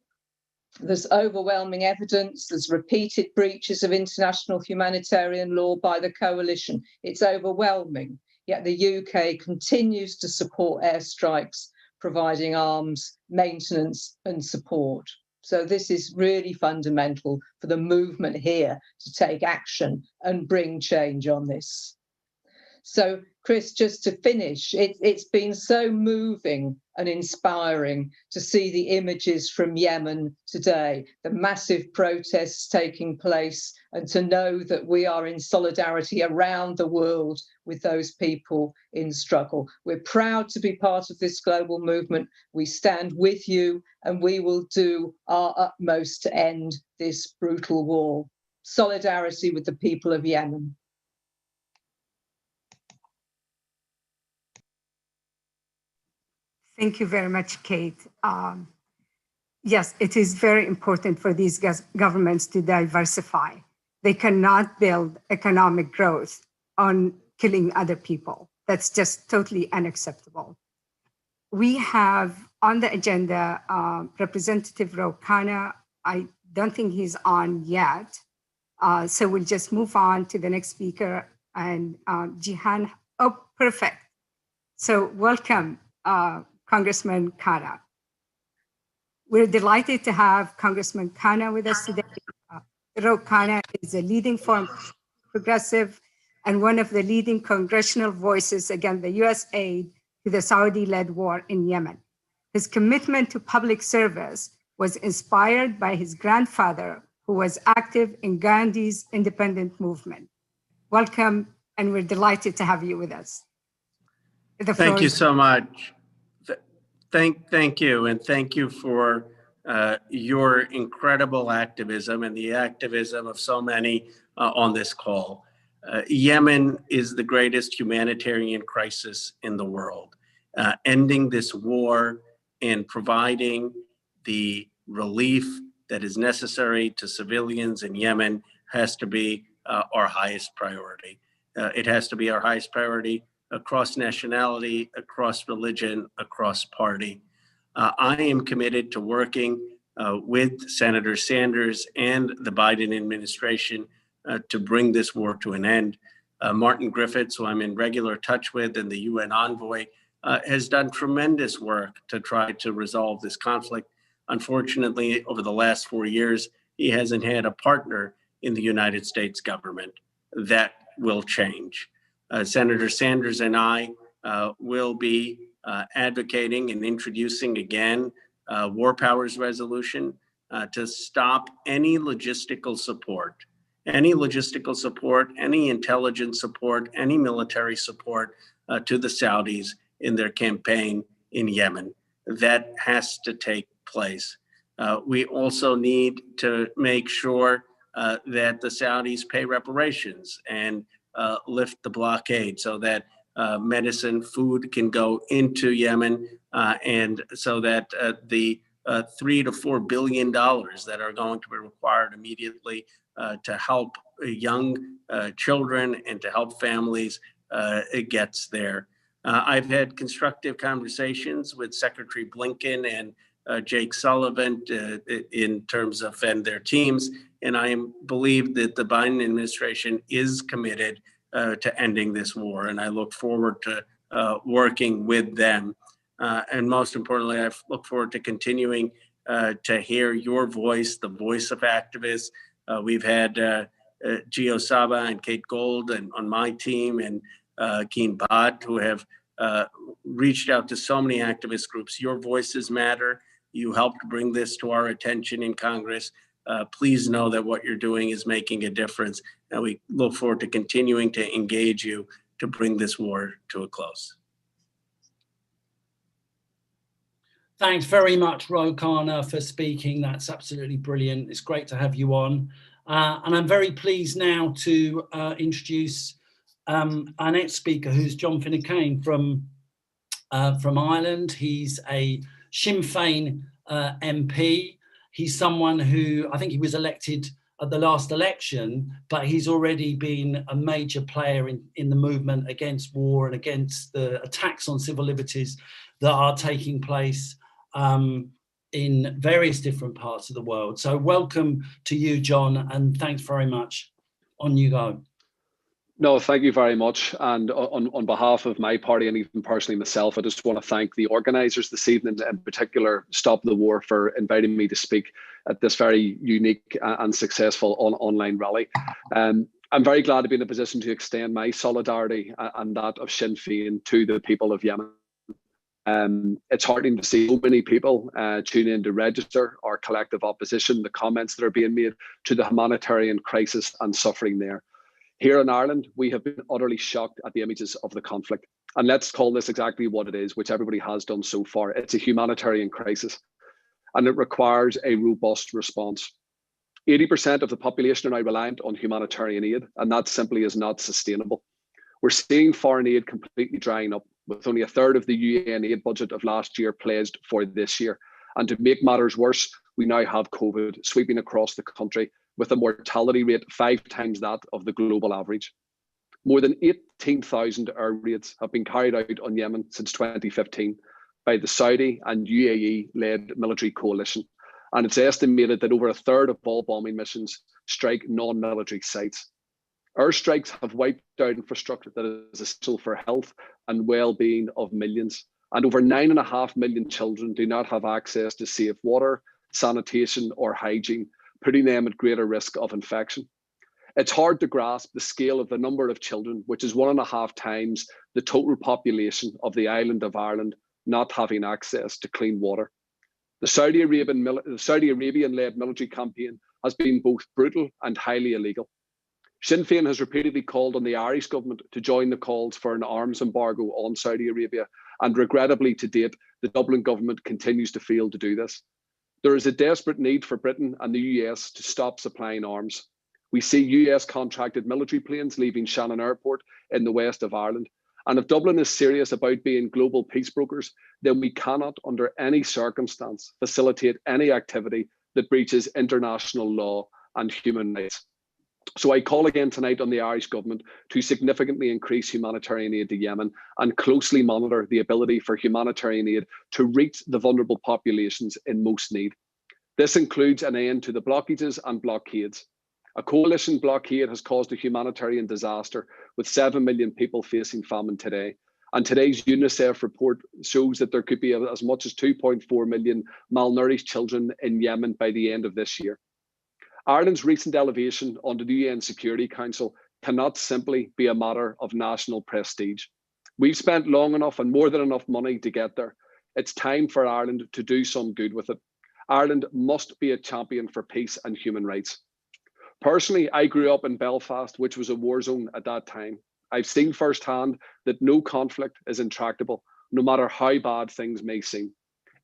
There's overwhelming evidence, there's repeated breaches of international humanitarian law by the coalition. It's overwhelming, yet the UK continues to support airstrikes, providing arms, maintenance and support. So this is really fundamental for the movement here to take action and bring change on this. So, Chris, just to finish, it's been so moving and inspiring to see the images from Yemen today, the massive protests taking place, and to know that we are in solidarity around the world with those people in struggle. We're proud to be part of this global movement. We stand with you, and we will do our utmost to end this brutal war. Solidarity with the people of Yemen. Thank you very much, Kate. Yes, it is very important for these governments to diversify. They cannot build economic growth on killing other people. That's just totally unacceptable. We have on the agenda Representative Ro-Khanna. I don't think he's on yet. So we'll just move on to the next speaker, and Jihan. Oh, perfect. So welcome, Congressman Khanna. We're delighted to have Congressman Khanna with us today. Ro-Khanna is a leading foreign progressive and one of the leading congressional voices against the US aid to the Saudi-led war in Yemen. His commitment to public service was inspired by his grandfather, who was active in Gandhi's independent movement. Welcome, and we're delighted to have you with us. Thank you so much. Thank you, and thank you for your incredible activism and the activism of so many on this call. Yemen is the greatest humanitarian crisis in the world. Ending this war and providing the relief that is necessary to civilians in Yemen has to be our highest priority. It has to be our highest priority across nationality, across religion, across party. I am committed to working with Senator Sanders and the Biden administration to bring this war to an end. Martin Griffiths, who I'm in regular touch with, and the UN envoy, has done tremendous work to try to resolve this conflict. Unfortunately, over the last 4 years, he hasn't had a partner in the United States government. That will change. Senator Sanders and I will be advocating and introducing again War Powers Resolution to stop any logistical support, any intelligence support, any military support to the Saudis in their campaign in Yemen. That has to take place. We also need to make sure that the Saudis pay reparations and lift the blockade so that medicine, food can go into Yemen, and so that the $3 to $4 billion that are going to be required immediately to help young children and to help families, it gets there. I've had constructive conversations with Secretary Blinken and Jake Sullivan in terms of and their teams, and I believe that the Biden administration is committed to ending this war, and I look forward to working with them. And most importantly, I look forward to continuing to hear your voice, the voice of activists. We've had Gio Saba and Kate Gold and on my team, and Keen Bhatt, who have reached out to so many activist groups. Your voices matter. You helped bring this to our attention in Congress. Please know that what you're doing is making a difference, and we look forward to continuing to engage you to bring this war to a close. Thanks very much, Rokana, for speaking. That's absolutely brilliant. It's great to have you on. And I'm very pleased now to introduce our next speaker, who's John Finucane from Ireland. He's a Sinn Féin MP. He's someone who, I think he was elected at the last election, but he's already been a major player in the movement against war and against the attacks on civil liberties that are taking place in various different parts of the world. So welcome to you, John, and thanks very much. On you go. No, thank you very much. And on behalf of my party and even personally myself, I just want to thank the organisers this evening, in particular Stop the War, for inviting me to speak at this very unique and successful online rally. I'm very glad to be in a position to extend my solidarity and that of Sinn Féin to the people of Yemen. It's heartening to see so many people tune in to register our collective opposition, the comments that are being made to the humanitarian crisis and suffering there. Here in Ireland, we have been utterly shocked at the images of the conflict. And let's call this exactly what it is, which everybody has done so far. It's a humanitarian crisis, and it requires a robust response. 80% of the population are now reliant on humanitarian aid, and that simply is not sustainable. We're seeing foreign aid completely drying up, with only a third of the UN aid budget of last year pledged for this year. And to make matters worse, we now have COVID sweeping across the country, with a mortality rate 5 times that of the global average. More than 18,000 air raids have been carried out on Yemen since 2015 by the Saudi and UAE-led military coalition. And it's estimated that over a third of all bombing missions strike non-military sites. Airstrikes have wiped out infrastructure that is essential for health and well-being of millions. And over 9.5 million children do not have access to safe water, sanitation, or hygiene, putting them at greater risk of infection. It's hard to grasp the scale of the number of children, which is 1.5 times the total population of the island of Ireland, not having access to clean water. The Saudi Arabian-led military campaign has been both brutal and highly illegal. Sinn Féin has repeatedly called on the Irish government to join the calls for an arms embargo on Saudi Arabia, and regrettably to date, the Dublin government continues to fail to do this. There is a desperate need for Britain and the US to stop supplying arms. We see US contracted military planes leaving Shannon Airport in the west of Ireland. And if Dublin is serious about being global peace brokers, then we cannot, under any circumstance, facilitate any activity that breaches international law and human rights. So I call again tonight on the Irish government to significantly increase humanitarian aid to Yemen and closely monitor the ability for humanitarian aid to reach the vulnerable populations in most need. This includes an end to the blockages and blockades. A coalition blockade has caused a humanitarian disaster, with 7 million people facing famine today. And today's UNICEF report shows that there could be as much as 2.4 million malnourished children in Yemen by the end of this year. Ireland's recent elevation onto the UN Security Council cannot simply be a matter of national prestige. We've spent long enough and more than enough money to get there. It's time for Ireland to do some good with it. Ireland must be a champion for peace and human rights. Personally, I grew up in Belfast, which was a war zone at that time. I've seen firsthand that no conflict is intractable, no matter how bad things may seem.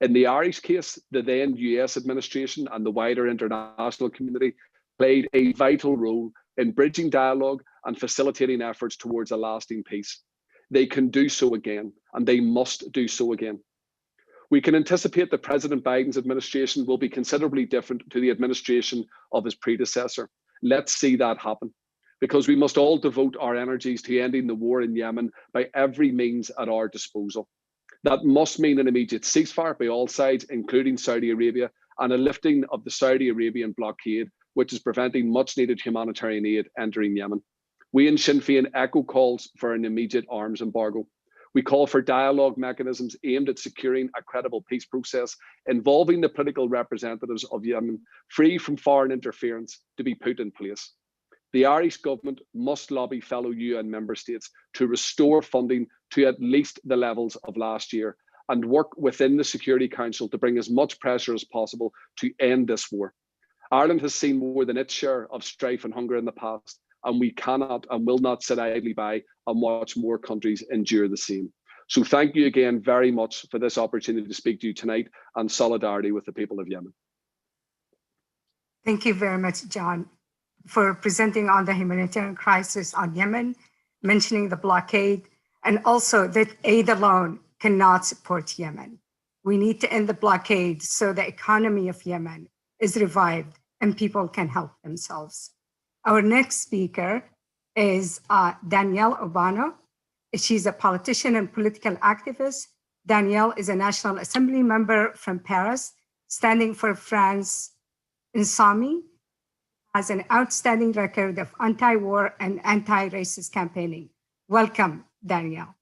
In the Irish case, the then US administration and the wider international community played a vital role in bridging dialogue and facilitating efforts towards a lasting peace. They can do so again, and they must do so again. We can anticipate that President Biden's administration will be considerably different to the administration of his predecessor. Let's see that happen, because we must all devote our energies to ending the war in Yemen by every means at our disposal. That must mean an immediate ceasefire by all sides, including Saudi Arabia, and a lifting of the Saudi Arabian blockade, which is preventing much needed humanitarian aid entering Yemen. We in Sinn Féin echo calls for an immediate arms embargo. We call for dialogue mechanisms aimed at securing a credible peace process involving the political representatives of Yemen, free from foreign interference, to be put in place. The Irish government must lobby fellow UN member states to restore funding to at least the levels of last year and work within the Security Council to bring as much pressure as possible to end this war. Ireland has seen more than its share of strife and hunger in the past, and we cannot and will not sit idly by and watch more countries endure the same. So thank you again very much for this opportunity to speak to you tonight, and solidarity with the people of Yemen. Thank you very much, John, for presenting on the humanitarian crisis on Yemen, mentioning the blockade, and also that aid alone cannot support Yemen. We need to end the blockade so the economy of Yemen is revived and people can help themselves. Our next speaker is Danielle Obano. She's a politician and political activist. Danielle is a National Assembly member from Paris, standing for France Insoumis, has an outstanding record of anti-war and anti-racist campaigning. Welcome, Danielle.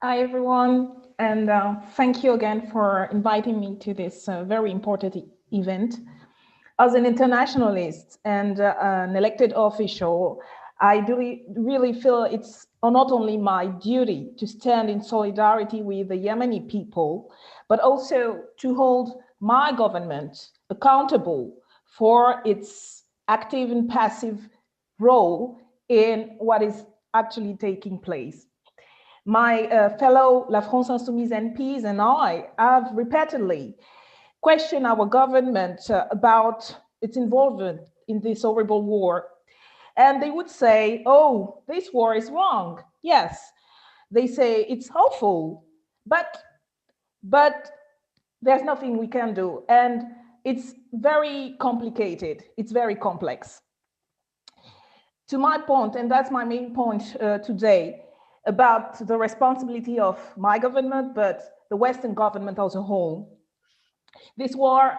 Hi, everyone, and thank you again for inviting me to this very important event. As an internationalist and an elected official, I really feel it's not only my duty to stand in solidarity with the Yemeni people, but also to hold my government accountable for its active and passive role in what is actually taking place. My fellow La France Insoumise MPs and I have repeatedly questioned our government about its involvement in this horrible war. And they would say, oh, this war is wrong. Yes, they say it's awful, but there's nothing we can do. And it's very complicated. It's very complex. To my point, and that's my main point today, about the responsibility of my government, but the Western government as a whole. This war,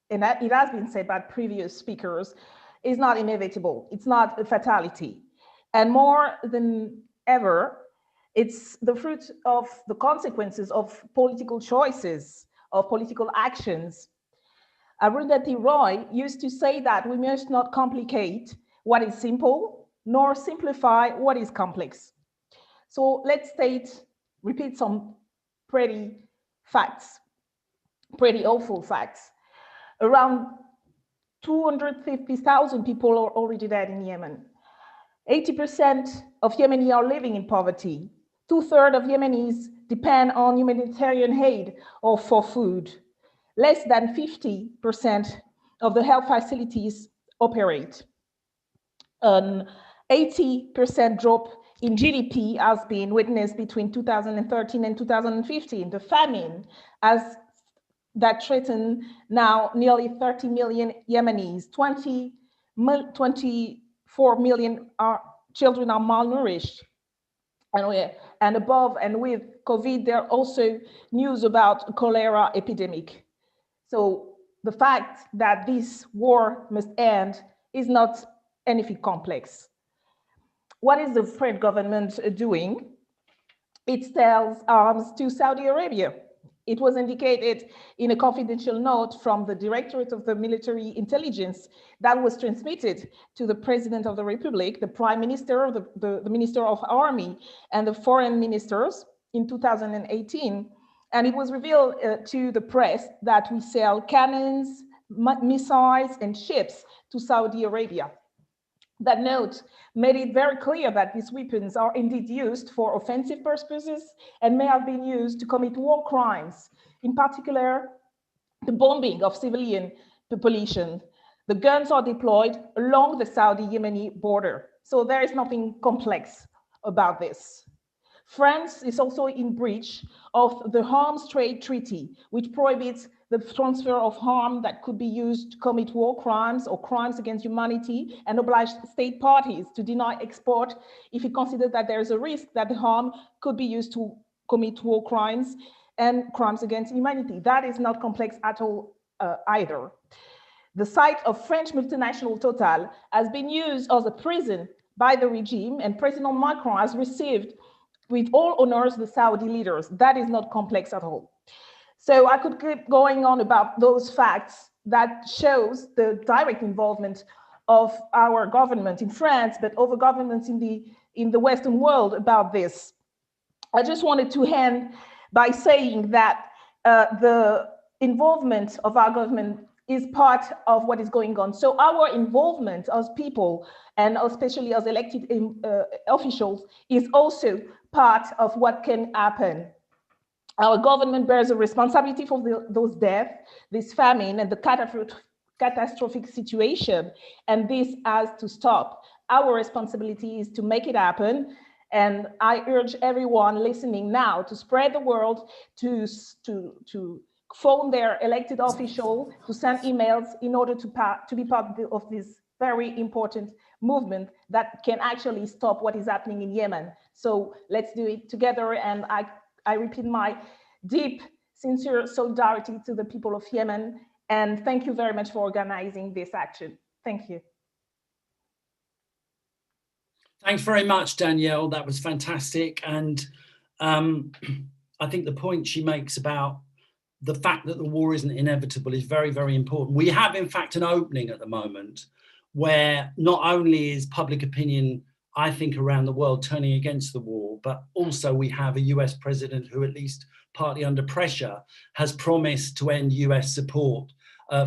and it has been said by previous speakers, is not inevitable. It's not a fatality. And more than ever, it's the fruit of the consequences of political choices, of political actions. Arundhati Roy used to say that we must not complicate what is simple, nor simplify what is complex. So let's repeat some pretty facts, pretty awful facts. Around 250,000 people are already dead in Yemen. 80% of Yemenis are living in poverty. 2/3 of Yemenis depend on humanitarian aid or for food. Less than 50% of the health facilities operate. An 80% drop in GDP has been witnessed between 2013 and 2015. The famine that threaten now nearly 30 million Yemenis, 24 million children are malnourished. And above and with COVID, there are also news about cholera epidemic. So the fact that this war must end is not anything complex. What is the French government doing? It sells arms to Saudi Arabia. It was indicated in a confidential note from the Directorate of the Military Intelligence that was transmitted to the President of the Republic, the Prime Minister, the Minister of Army, and the Foreign Ministers in 2018. And it was revealed to the press that we sell cannons, missiles, and ships to Saudi Arabia. That note made it very clear that these weapons are indeed used for offensive purposes and may have been used to commit war crimes, in particular, the bombing of civilian population. The guns are deployed along the Saudi-Yemeni border. So there is nothing complex about this. France is also in breach of the Arms Trade Treaty, which prohibits the transfer of arms that could be used to commit war crimes or crimes against humanity, and oblige state parties to deny export if it considers that there is a risk that the arm could be used to commit war crimes and crimes against humanity. That is not complex at all either. The site of French multinational Total has been used as a prison by the regime, and President Macron has received with all honors the Saudi leaders. That is not complex at all. So I could keep going on about those facts that shows the direct involvement of our government in France, but other governments in the Western world about this. I just wanted to end by saying that the involvement of our government is part of what is going on. So our involvement as people, and especially as elected officials, is also part of what can happen. Our government bears a responsibility for those deaths, this famine, and the catastrophic situation, and this has to stop. Our responsibility is to make it happen, and I urge everyone listening now to spread the word, to phone their elected official, to send emails in order to be part of this very important movement that can actually stop what is happening in Yemen. So let's do it together, and I repeat my deep, sincere solidarity to the people of Yemen, and thank you very much for organizing this action. Thank you. Thanks very much, Danielle. That was fantastic. And I think the point she makes about the fact that the war isn't inevitable is very, very important. We have, in fact, an opening at the moment where not only is public opinion, I think, around the world turning against the war, but also we have a US president who, at least partly under pressure, has promised to end US support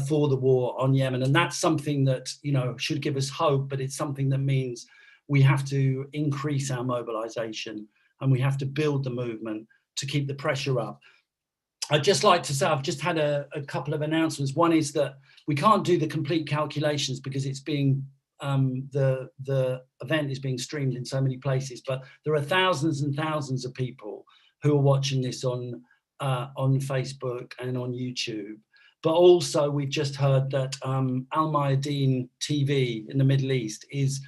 for the war on Yemen. And that's something that, you know, should give us hope, but it's something that means we have to increase our mobilization and we have to build the movement to keep the pressure up. I'd just like to say, I've just had a couple of announcements. One is that we can't do the complete calculations because it's being, the event is being streamed in so many places, but there are thousands and thousands of people who are watching this on Facebook and on YouTube. But also we've just heard that Al Mayadeen TV in the Middle East is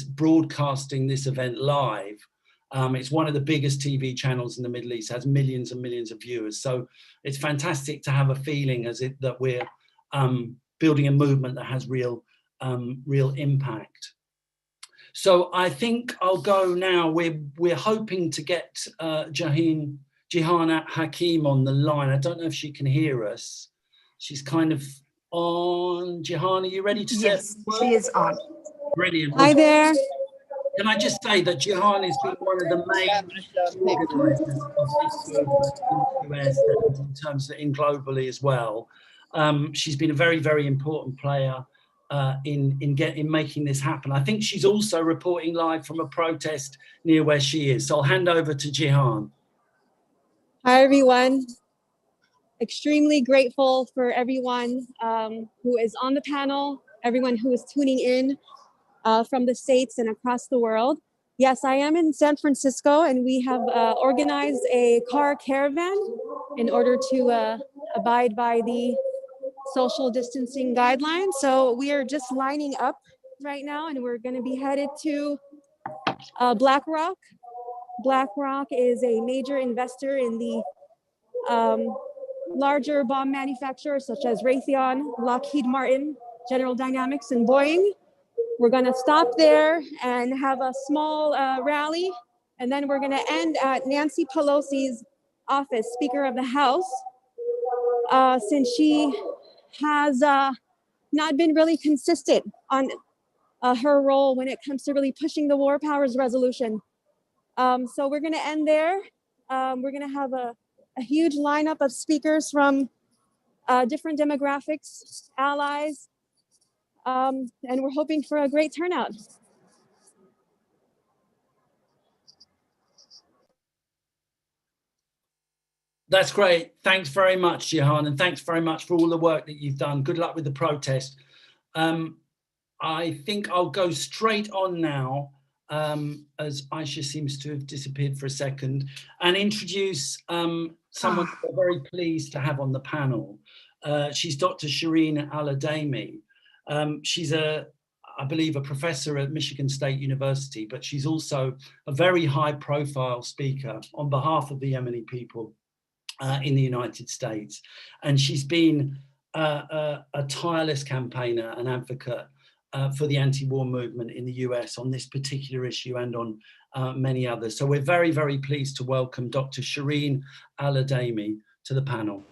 broadcasting this event live. It's one of the biggest TV channels in the Middle East, has millions and millions of viewers. So it's fantastic to have a feeling that we're building a movement that has real impact. So I think I'll go now. We're hoping to get Jihan Hakim on the line. I don't know if she can hear us. She's kind of on. Jihan, are you ready to say? Yes, she is on. Brilliant. Hi there. Can I just say that Jihan has been one of the main organisers of this movement in the US and in terms of globally as well. She's been a very, very important player in making this happen. I think she's also reporting live from a protest near where she is. So I'll hand over to Jihan. Hi, everyone. Extremely grateful for everyone who is on the panel, everyone who is tuning in from the States and across the world. Yes, I am in San Francisco, and we have organized a car caravan in order to abide by the social distancing guidelines. So we are just lining up right now, and we're going to be headed to BlackRock. BlackRock is a major investor in the larger bomb manufacturers such as Raytheon, Lockheed Martin, General Dynamics, and Boeing. We're going to stop there and have a small rally, and then we're going to end at Nancy Pelosi's office, Speaker of the House, since she has not been really consistent on her role when it comes to really pushing the War Powers Resolution. So we're going to end there. We're going to have a huge lineup of speakers from different demographics, allies, and we're hoping for a great turnout. That's great. Thanks very much, Jihan, and thanks very much for all the work that you've done. Good luck with the protest. I think I'll go straight on now, as Aisha seems to have disappeared for a second, and introduce someone we're very pleased to have on the panel. She's Dr. Shireen Aladaimi. She's I believe, a professor at Michigan State University, but she's also a very high-profile speaker on behalf of the Yemeni people in the United States. And she's been a tireless campaigner and advocate for the anti-war movement in the US on this particular issue and on many others. So we're very, very pleased to welcome Dr. Shireen Aladaimi to the panel.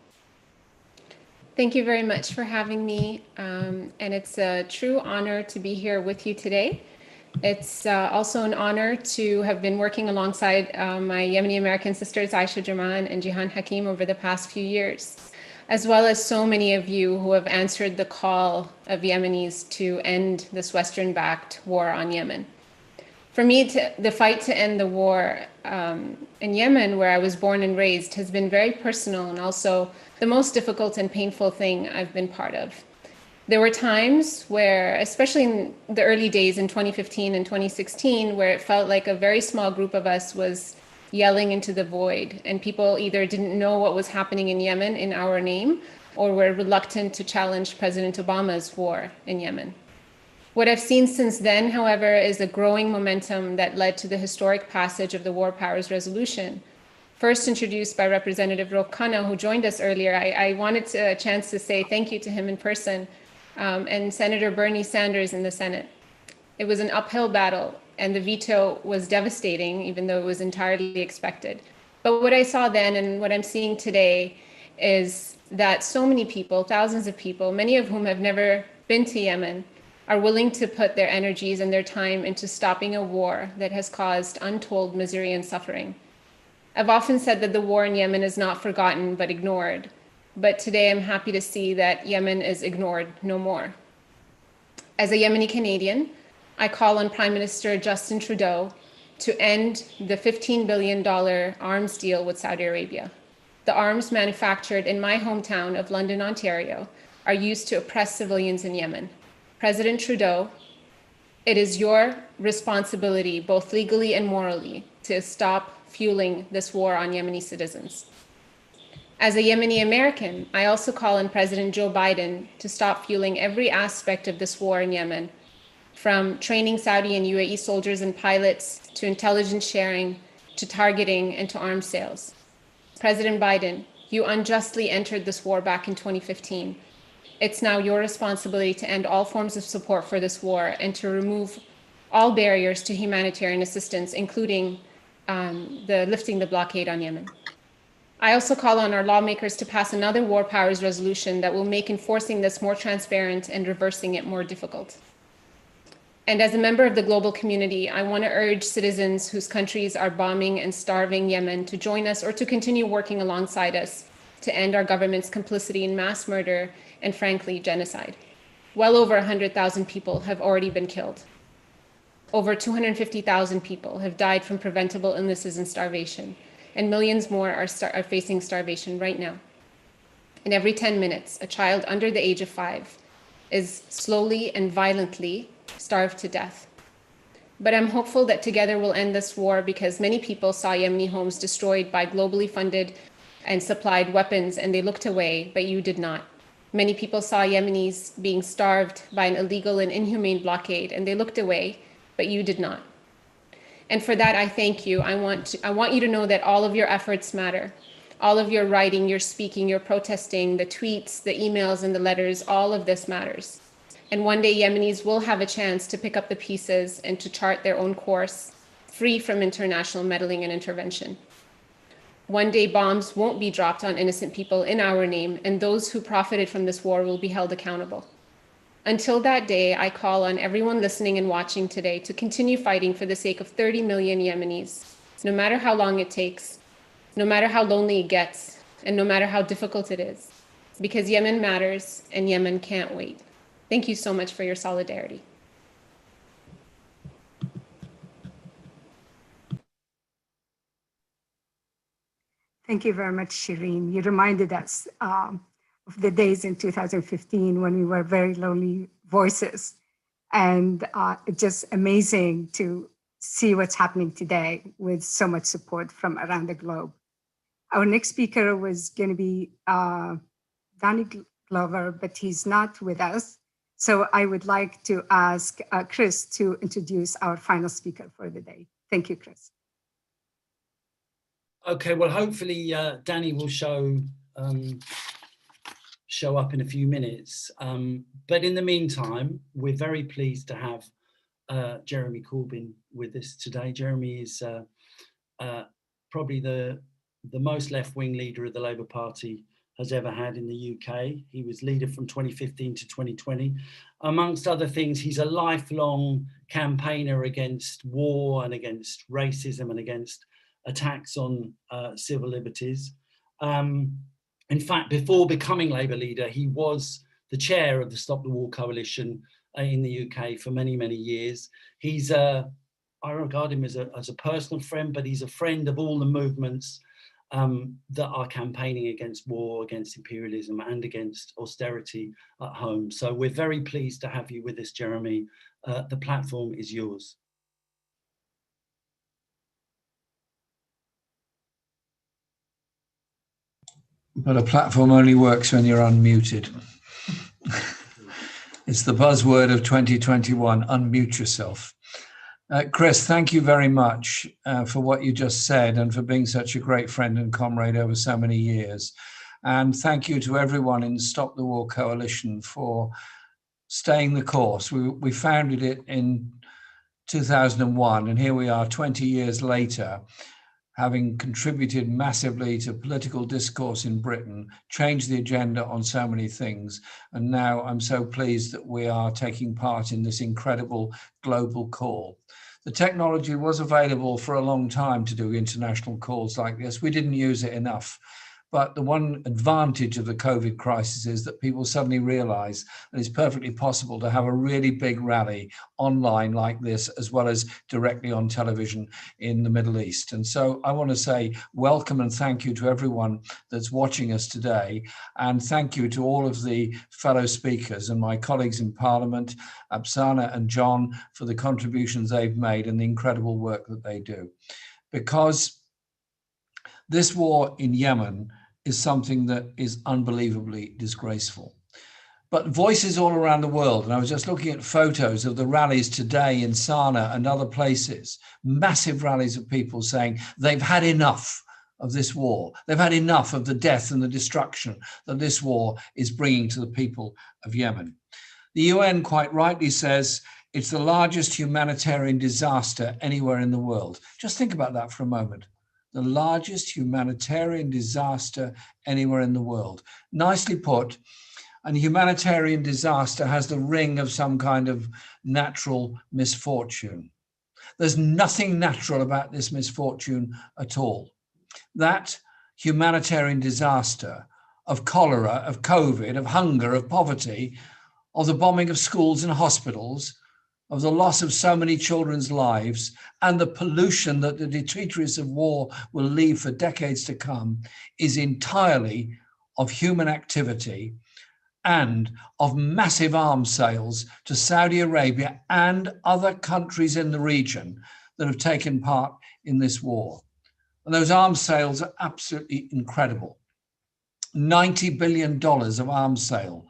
Thank you very much for having me. And it's a true honor to be here with you today. It's also an honor to have been working alongside my Yemeni American sisters, Aisha German and Jihan Hakim, over the past few years, as well as so many of you who have answered the call of Yemenis to end this Western-backed war on Yemen. For me, the fight to end the war in Yemen, where I was born and raised, has been very personal and also the most difficult and painful thing I've been part of. There were times where, especially in the early days in 2015 and 2016, where it felt like a very small group of us was yelling into the void, and people either didn't know what was happening in Yemen in our name, or were reluctant to challenge President Obama's war in Yemen. What I've seen since then, however, is a growing momentum that led to the historic passage of the War Powers Resolution, first introduced by Representative Rokana, who joined us earlier. I wanted a chance to say thank you to him in person, and Senator Bernie Sanders in the Senate. It was an uphill battle, and the veto was devastating, even though it was entirely expected. But what I saw then and what I'm seeing today is that so many people, thousands of people, many of whom have never been to Yemen, are willing to put their energies and their time into stopping a war that has caused untold misery and suffering. I've often said that the war in Yemen is not forgotten, but ignored. But today I'm happy to see that Yemen is ignored no more. As a Yemeni Canadian, I call on Prime Minister Justin Trudeau to end the $15 billion arms deal with Saudi Arabia. The arms manufactured in my hometown of London, Ontario, are used to oppress civilians in Yemen. President Trudeau, it is your responsibility, both legally and morally, to stop fueling this war on Yemeni citizens. As a Yemeni American, I also call on President Joe Biden to stop fueling every aspect of this war in Yemen, from training Saudi and UAE soldiers and pilots, to intelligence sharing, to targeting, and to arms sales. President Biden, you unjustly entered this war back in 2015. It's now your responsibility to end all forms of support for this war and to remove all barriers to humanitarian assistance, including lifting the blockade on Yemen. I also call on our lawmakers to pass another War Powers Resolution that will make enforcing this more transparent and reversing it more difficult. And as a member of the global community, I want to urge citizens whose countries are bombing and starving Yemen to join us or to continue working alongside us to end our government's complicity in mass murder and, frankly, genocide. Well over 100,000 people have already been killed. Over 250,000 people have died from preventable illnesses and starvation, and millions more are facing starvation right now. And every 10 minutes, a child under the age of 5 is slowly and violently starved to death. But I'm hopeful that together we'll end this war, because many people saw Yemeni homes destroyed by globally funded and supplied weapons, and they looked away, but you did not. Many people saw Yemenis being starved by an illegal and inhumane blockade, and they looked away, but you did not. And for that, I thank you. I want you to know that all of your efforts matter. All of your writing, your speaking, your protesting, the tweets, the emails, and the letters, all of this matters. And one day Yemenis will have a chance to pick up the pieces and to chart their own course, free from international meddling and intervention. One day bombs won't be dropped on innocent people in our name, and those who profited from this war will be held accountable. Until that day, I call on everyone listening and watching today to continue fighting for the sake of 30 million Yemenis, no matter how long it takes, no matter how lonely it gets, and no matter how difficult it is, because Yemen matters and Yemen can't wait. Thank you so much for your solidarity. Thank you very much, Shireen. You reminded us of the days in 2015 when we were very lonely voices. And it's just amazing to see what's happening today with so much support from around the globe. Our next speaker was going to be Donnie Glover, but he's not with us. So I would like to ask Chris to introduce our final speaker for the day. Thank you, Chris. Okay, well, hopefully Danny will show up in a few minutes. But in the meantime, we're very pleased to have Jeremy Corbyn with us today. Jeremy is probably the most left-wing leader of the Labour Party has ever had in the UK. He was leader from 2015 to 2020. Amongst other things, he's a lifelong campaigner against war and against racism and against attacks on civil liberties. In fact, before becoming Labour leader, he was the chair of the Stop the War Coalition in the UK for many, many years. I regard him as a personal friend, but he's a friend of all the movements that are campaigning against war, against imperialism, and against austerity at home. So we're very pleased to have you with us, Jeremy. The platform is yours. But a platform only works when you're unmuted. It's the buzzword of 2021, unmute yourself. Chris, thank you very much for what you just said and for being such a great friend and comrade over so many years. And thank you to everyone in Stop the War Coalition for staying the course. We founded it in 2001, and here we are 20 years later, having contributed massively to political discourse in Britain, changed the agenda on so many things. And now I'm so pleased that we are taking part in this incredible global call. The technology was available for a long time to do international calls like this. We didn't use it enough. But the one advantage of the COVID crisis is that people suddenly realize that it's perfectly possible to have a really big rally online like this, as well as directly on television in the Middle East. And so I want to say welcome and thank you to everyone that's watching us today. And thank you to all of the fellow speakers and my colleagues in Parliament, Absana and John, for the contributions they've made and the incredible work that they do. Because this war in Yemen is something that is unbelievably disgraceful. But voices all around the world, and I was just looking at photos of the rallies today in Sana'a and other places, massive rallies of people saying they've had enough of this war. They've had enough of the death and the destruction that this war is bringing to the people of Yemen. The UN quite rightly says it's the largest humanitarian disaster anywhere in the world. Just think about that for a moment. The largest humanitarian disaster anywhere in the world. Nicely put, and humanitarian disaster has the ring of some kind of natural misfortune. There's nothing natural about this misfortune at all. That humanitarian disaster of cholera, of COVID, of hunger, of poverty, of the bombing of schools and hospitals, of the loss of so many children's lives, and the pollution that the detritus of war will leave for decades to come, is entirely of human activity and of massive arms sales to Saudi Arabia and other countries in the region that have taken part in this war. And those arms sales are absolutely incredible. $90 billion of arms sale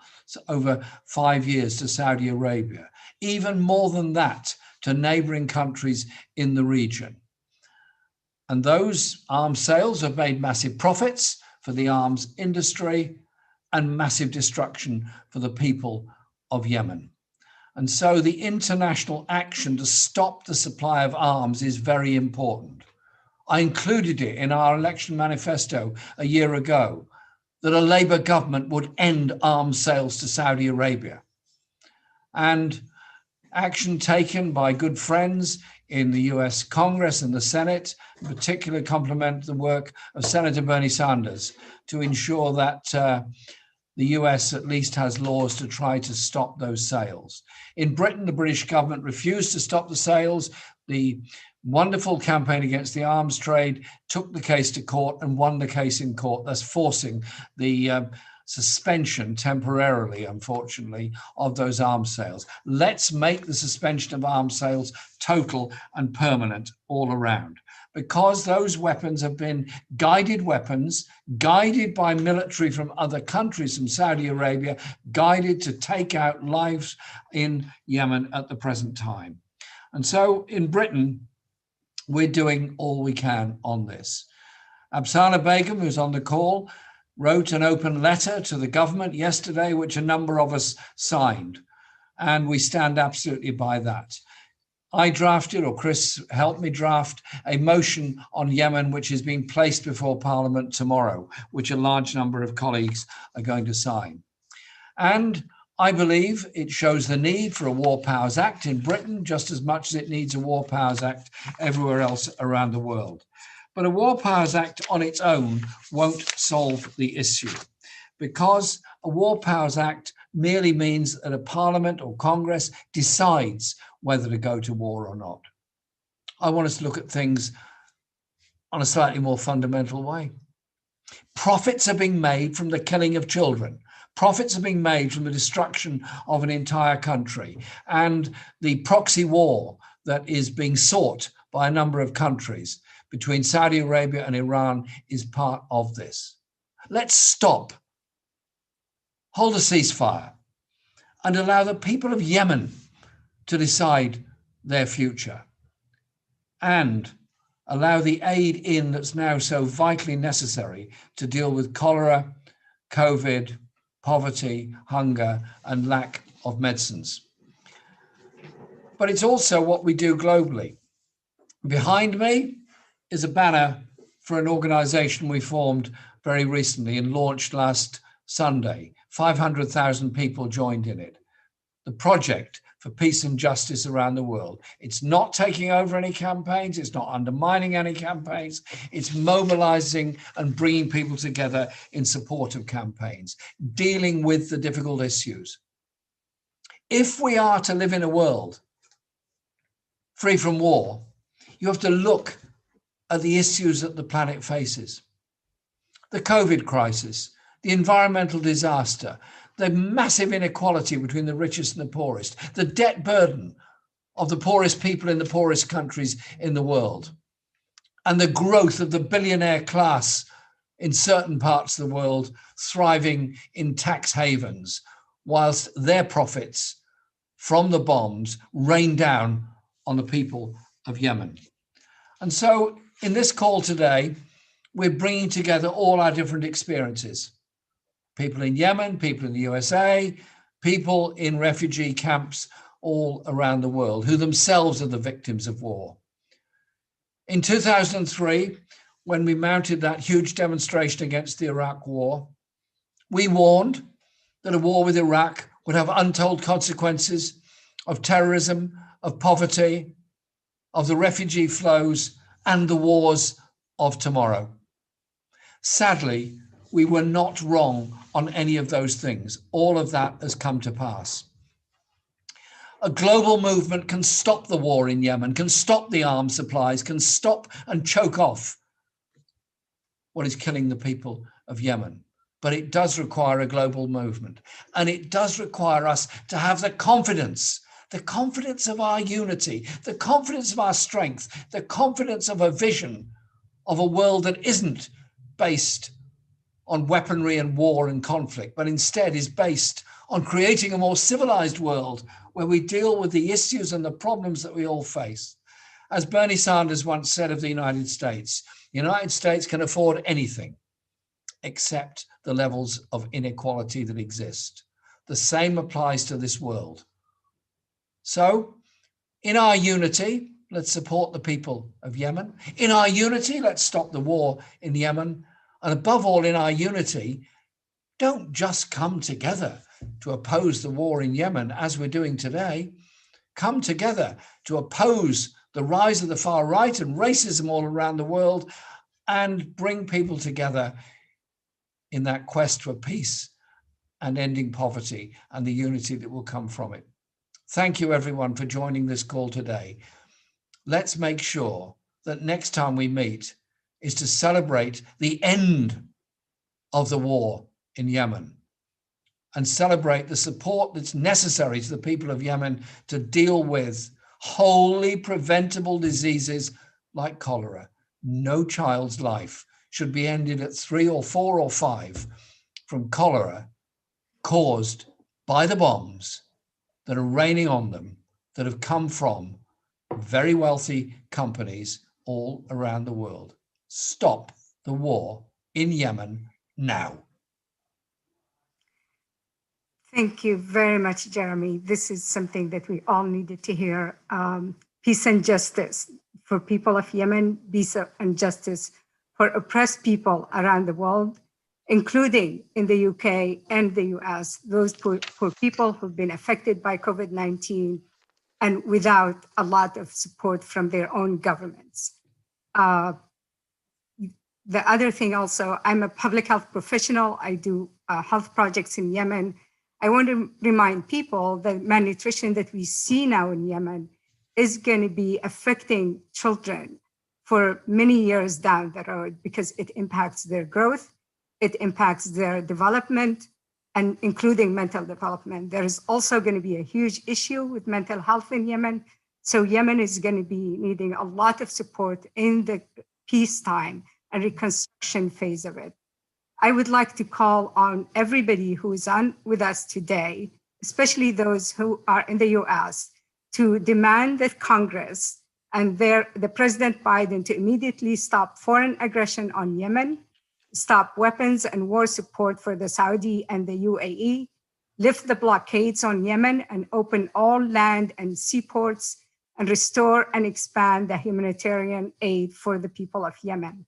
over 5 years to Saudi Arabia, even more than that to neighboring countries in the region. And those arms sales have made massive profits for the arms industry and massive destruction for the people of Yemen. And so the international action to stop the supply of arms is very important. I included it in our election manifesto a year ago, that a Labour government would end arms sales to Saudi Arabia. And action taken by good friends in the US Congress and the Senate, in particular compliment the work of Senator Bernie Sanders to ensure that the US at least has laws to try to stop those sales. In Britain, the British government refused to stop the sales. The wonderful campaign against the arms trade took the case to court and won the case in court, thus forcing the suspension temporarily, unfortunately, of those arms sales. Let's make the suspension of arms sales total and permanent all around, because those weapons have been guided weapons, guided by military from other countries, from Saudi Arabia, guided to take out lives in Yemen at the present time. And so in Britain, we're doing all we can on this. Absana Begum, who's on the call, wrote an open letter to the government yesterday, which a number of us signed, and we stand absolutely by that. I drafted, or Chris helped me draft, a motion on Yemen, which is being placed before Parliament tomorrow, which a large number of colleagues are going to sign. And I believe it shows the need for a War Powers Act in Britain just as much as it needs a War Powers Act everywhere else around the world. But a War Powers Act on its own won't solve the issue, because a War Powers Act merely means that a Parliament or Congress decides whether to go to war or not. I want us to look at things on a slightly more fundamental way. Profits are being made from the killing of children. Profits are being made from the destruction of an entire country, and the proxy war that is being sought by a number of countries between Saudi Arabia and Iran is part of this. Let's stop, hold a ceasefire, and allow the people of Yemen to decide their future, and allow the aid in that's now so vitally necessary to deal with cholera, COVID, poverty, hunger, and lack of medicines. But it's also what we do globally. Behind me is a banner for an organization we formed very recently and launched last Sunday. 500,000 people joined in it. The Project for Peace and Justice around the world. It's not taking over any campaigns. It's not undermining any campaigns. It's mobilizing and bringing people together in support of campaigns, dealing with the difficult issues. If we are to live in a world free from war, you have to look at the issues that the planet faces. The COVID crisis, the environmental disaster, the massive inequality between the richest and the poorest, the debt burden of the poorest people in the poorest countries in the world, and the growth of the billionaire class in certain parts of the world thriving in tax havens, whilst their profits from the bombs rain down on the people of Yemen. And so in this call today, we're bringing together all our different experiences. People in Yemen, people in the USA, people in refugee camps all around the world who themselves are the victims of war. In 2003, when we mounted that huge demonstration against the Iraq war, we warned that a war with Iraq would have untold consequences of terrorism, of poverty, of the refugee flows, and the wars of tomorrow. Sadly, we were not wrong on any of those things. All of that has come to pass. A global movement can stop the war in Yemen, can stop the arms supplies, can stop and choke off what is killing the people of Yemen. But it does require a global movement. And it does require us to have the confidence of our unity, the confidence of our strength, the confidence of a vision of a world that isn't based on weaponry and war and conflict, but instead is based on creating a more civilized world where we deal with the issues and the problems that we all face. As Bernie Sanders once said of the United States can afford anything except the levels of inequality that exist. The same applies to this world. So, in our unity, let's support the people of Yemen. In our unity, let's stop the war in Yemen. And above all, in our unity, don't just come together to oppose the war in Yemen as we're doing today. Come together to oppose the rise of the far right and racism all around the world and bring people together in that quest for peace and ending poverty and the unity that will come from it. Thank you, everyone, for joining this call today. Let's make sure that next time we meet is to celebrate the end of the war in Yemen and celebrate the support that's necessary to the people of Yemen to deal with wholly preventable diseases like cholera. No child's life should be ended at 3 or 4 or 5 from cholera caused by the bombs that are raining on them, that have come from very wealthy companies all around the world. Stop the war in Yemen now. Thank you very much, Jeremy. This is something that we all needed to hear. peace and justice for people of Yemen, peace and justice for oppressed people around the world, including in the UK and the US, those poor people who've been affected by COVID-19 and without a lot of support from their own governments. The other thing also, I'm a public health professional. I do health projects in Yemen. I want to remind people that malnutrition that we see now in Yemen is going to be affecting children for many years down the road because it impacts their growth, it impacts their development, and including mental development. There is also going to be a huge issue with mental health in Yemen. So Yemen is going to be needing a lot of support in the peacetime and reconstruction phase of it. I would like to call on everybody who is on with us today, especially those who are in the US, to demand that Congress and the President Biden to immediately stop foreign aggression on Yemen, stop weapons and war support for the Saudi and the UAE, lift the blockades on Yemen and open all land and seaports, and restore and expand the humanitarian aid for the people of Yemen.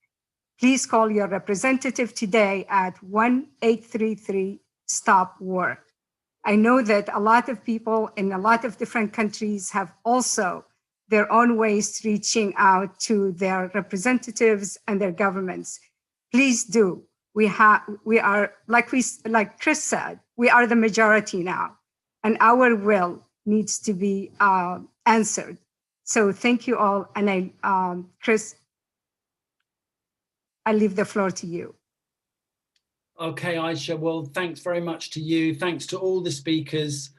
Please call your representative today at 1-833-STOP-WAR. I know that a lot of people in a lot of different countries have also their own ways reaching out to their representatives and their governments. Please do. We are, like Chris said, we are the majority now, and our will needs to be answered. So thank you all, and Chris, I leave the floor to you. Okay, Aisha, well, thanks very much to you. Thanks to all the speakers.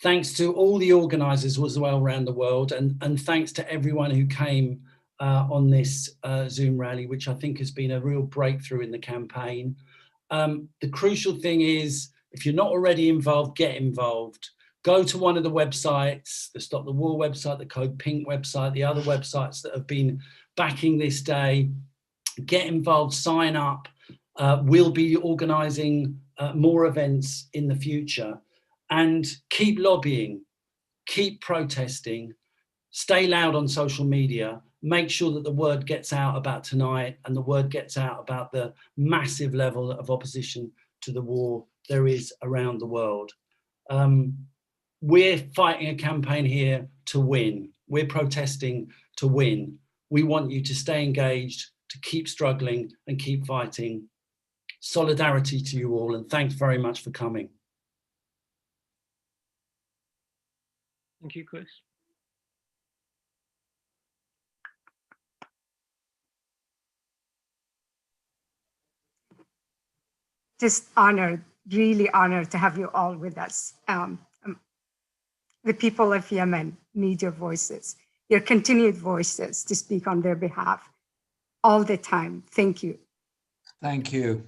Thanks to all the organisers as well around the world. And thanks to everyone who came on this Zoom rally, which I think has been a real breakthrough in the campaign. The crucial thing is, if you're not already involved, get involved. Go to one of the websites, the Stop the War website, the Code Pink website, the other websites that have been backing this day. Get involved, sign up. We'll be organising more events in the future, and keep lobbying, keep protesting, stay loud on social media, make sure that the word gets out about tonight and the word gets out about the massive level of opposition to the war there is around the world. We're fighting a campaign here to win. We're protesting to win. We want you to stay engaged, to keep struggling and keep fighting. Solidarity to you all, and thanks very much for coming. Thank you, Chris. Just honored, really honored to have you all with us. The people of Yemen need your voices, your continued voices to speak on their behalf all the time. Thank you. Thank you.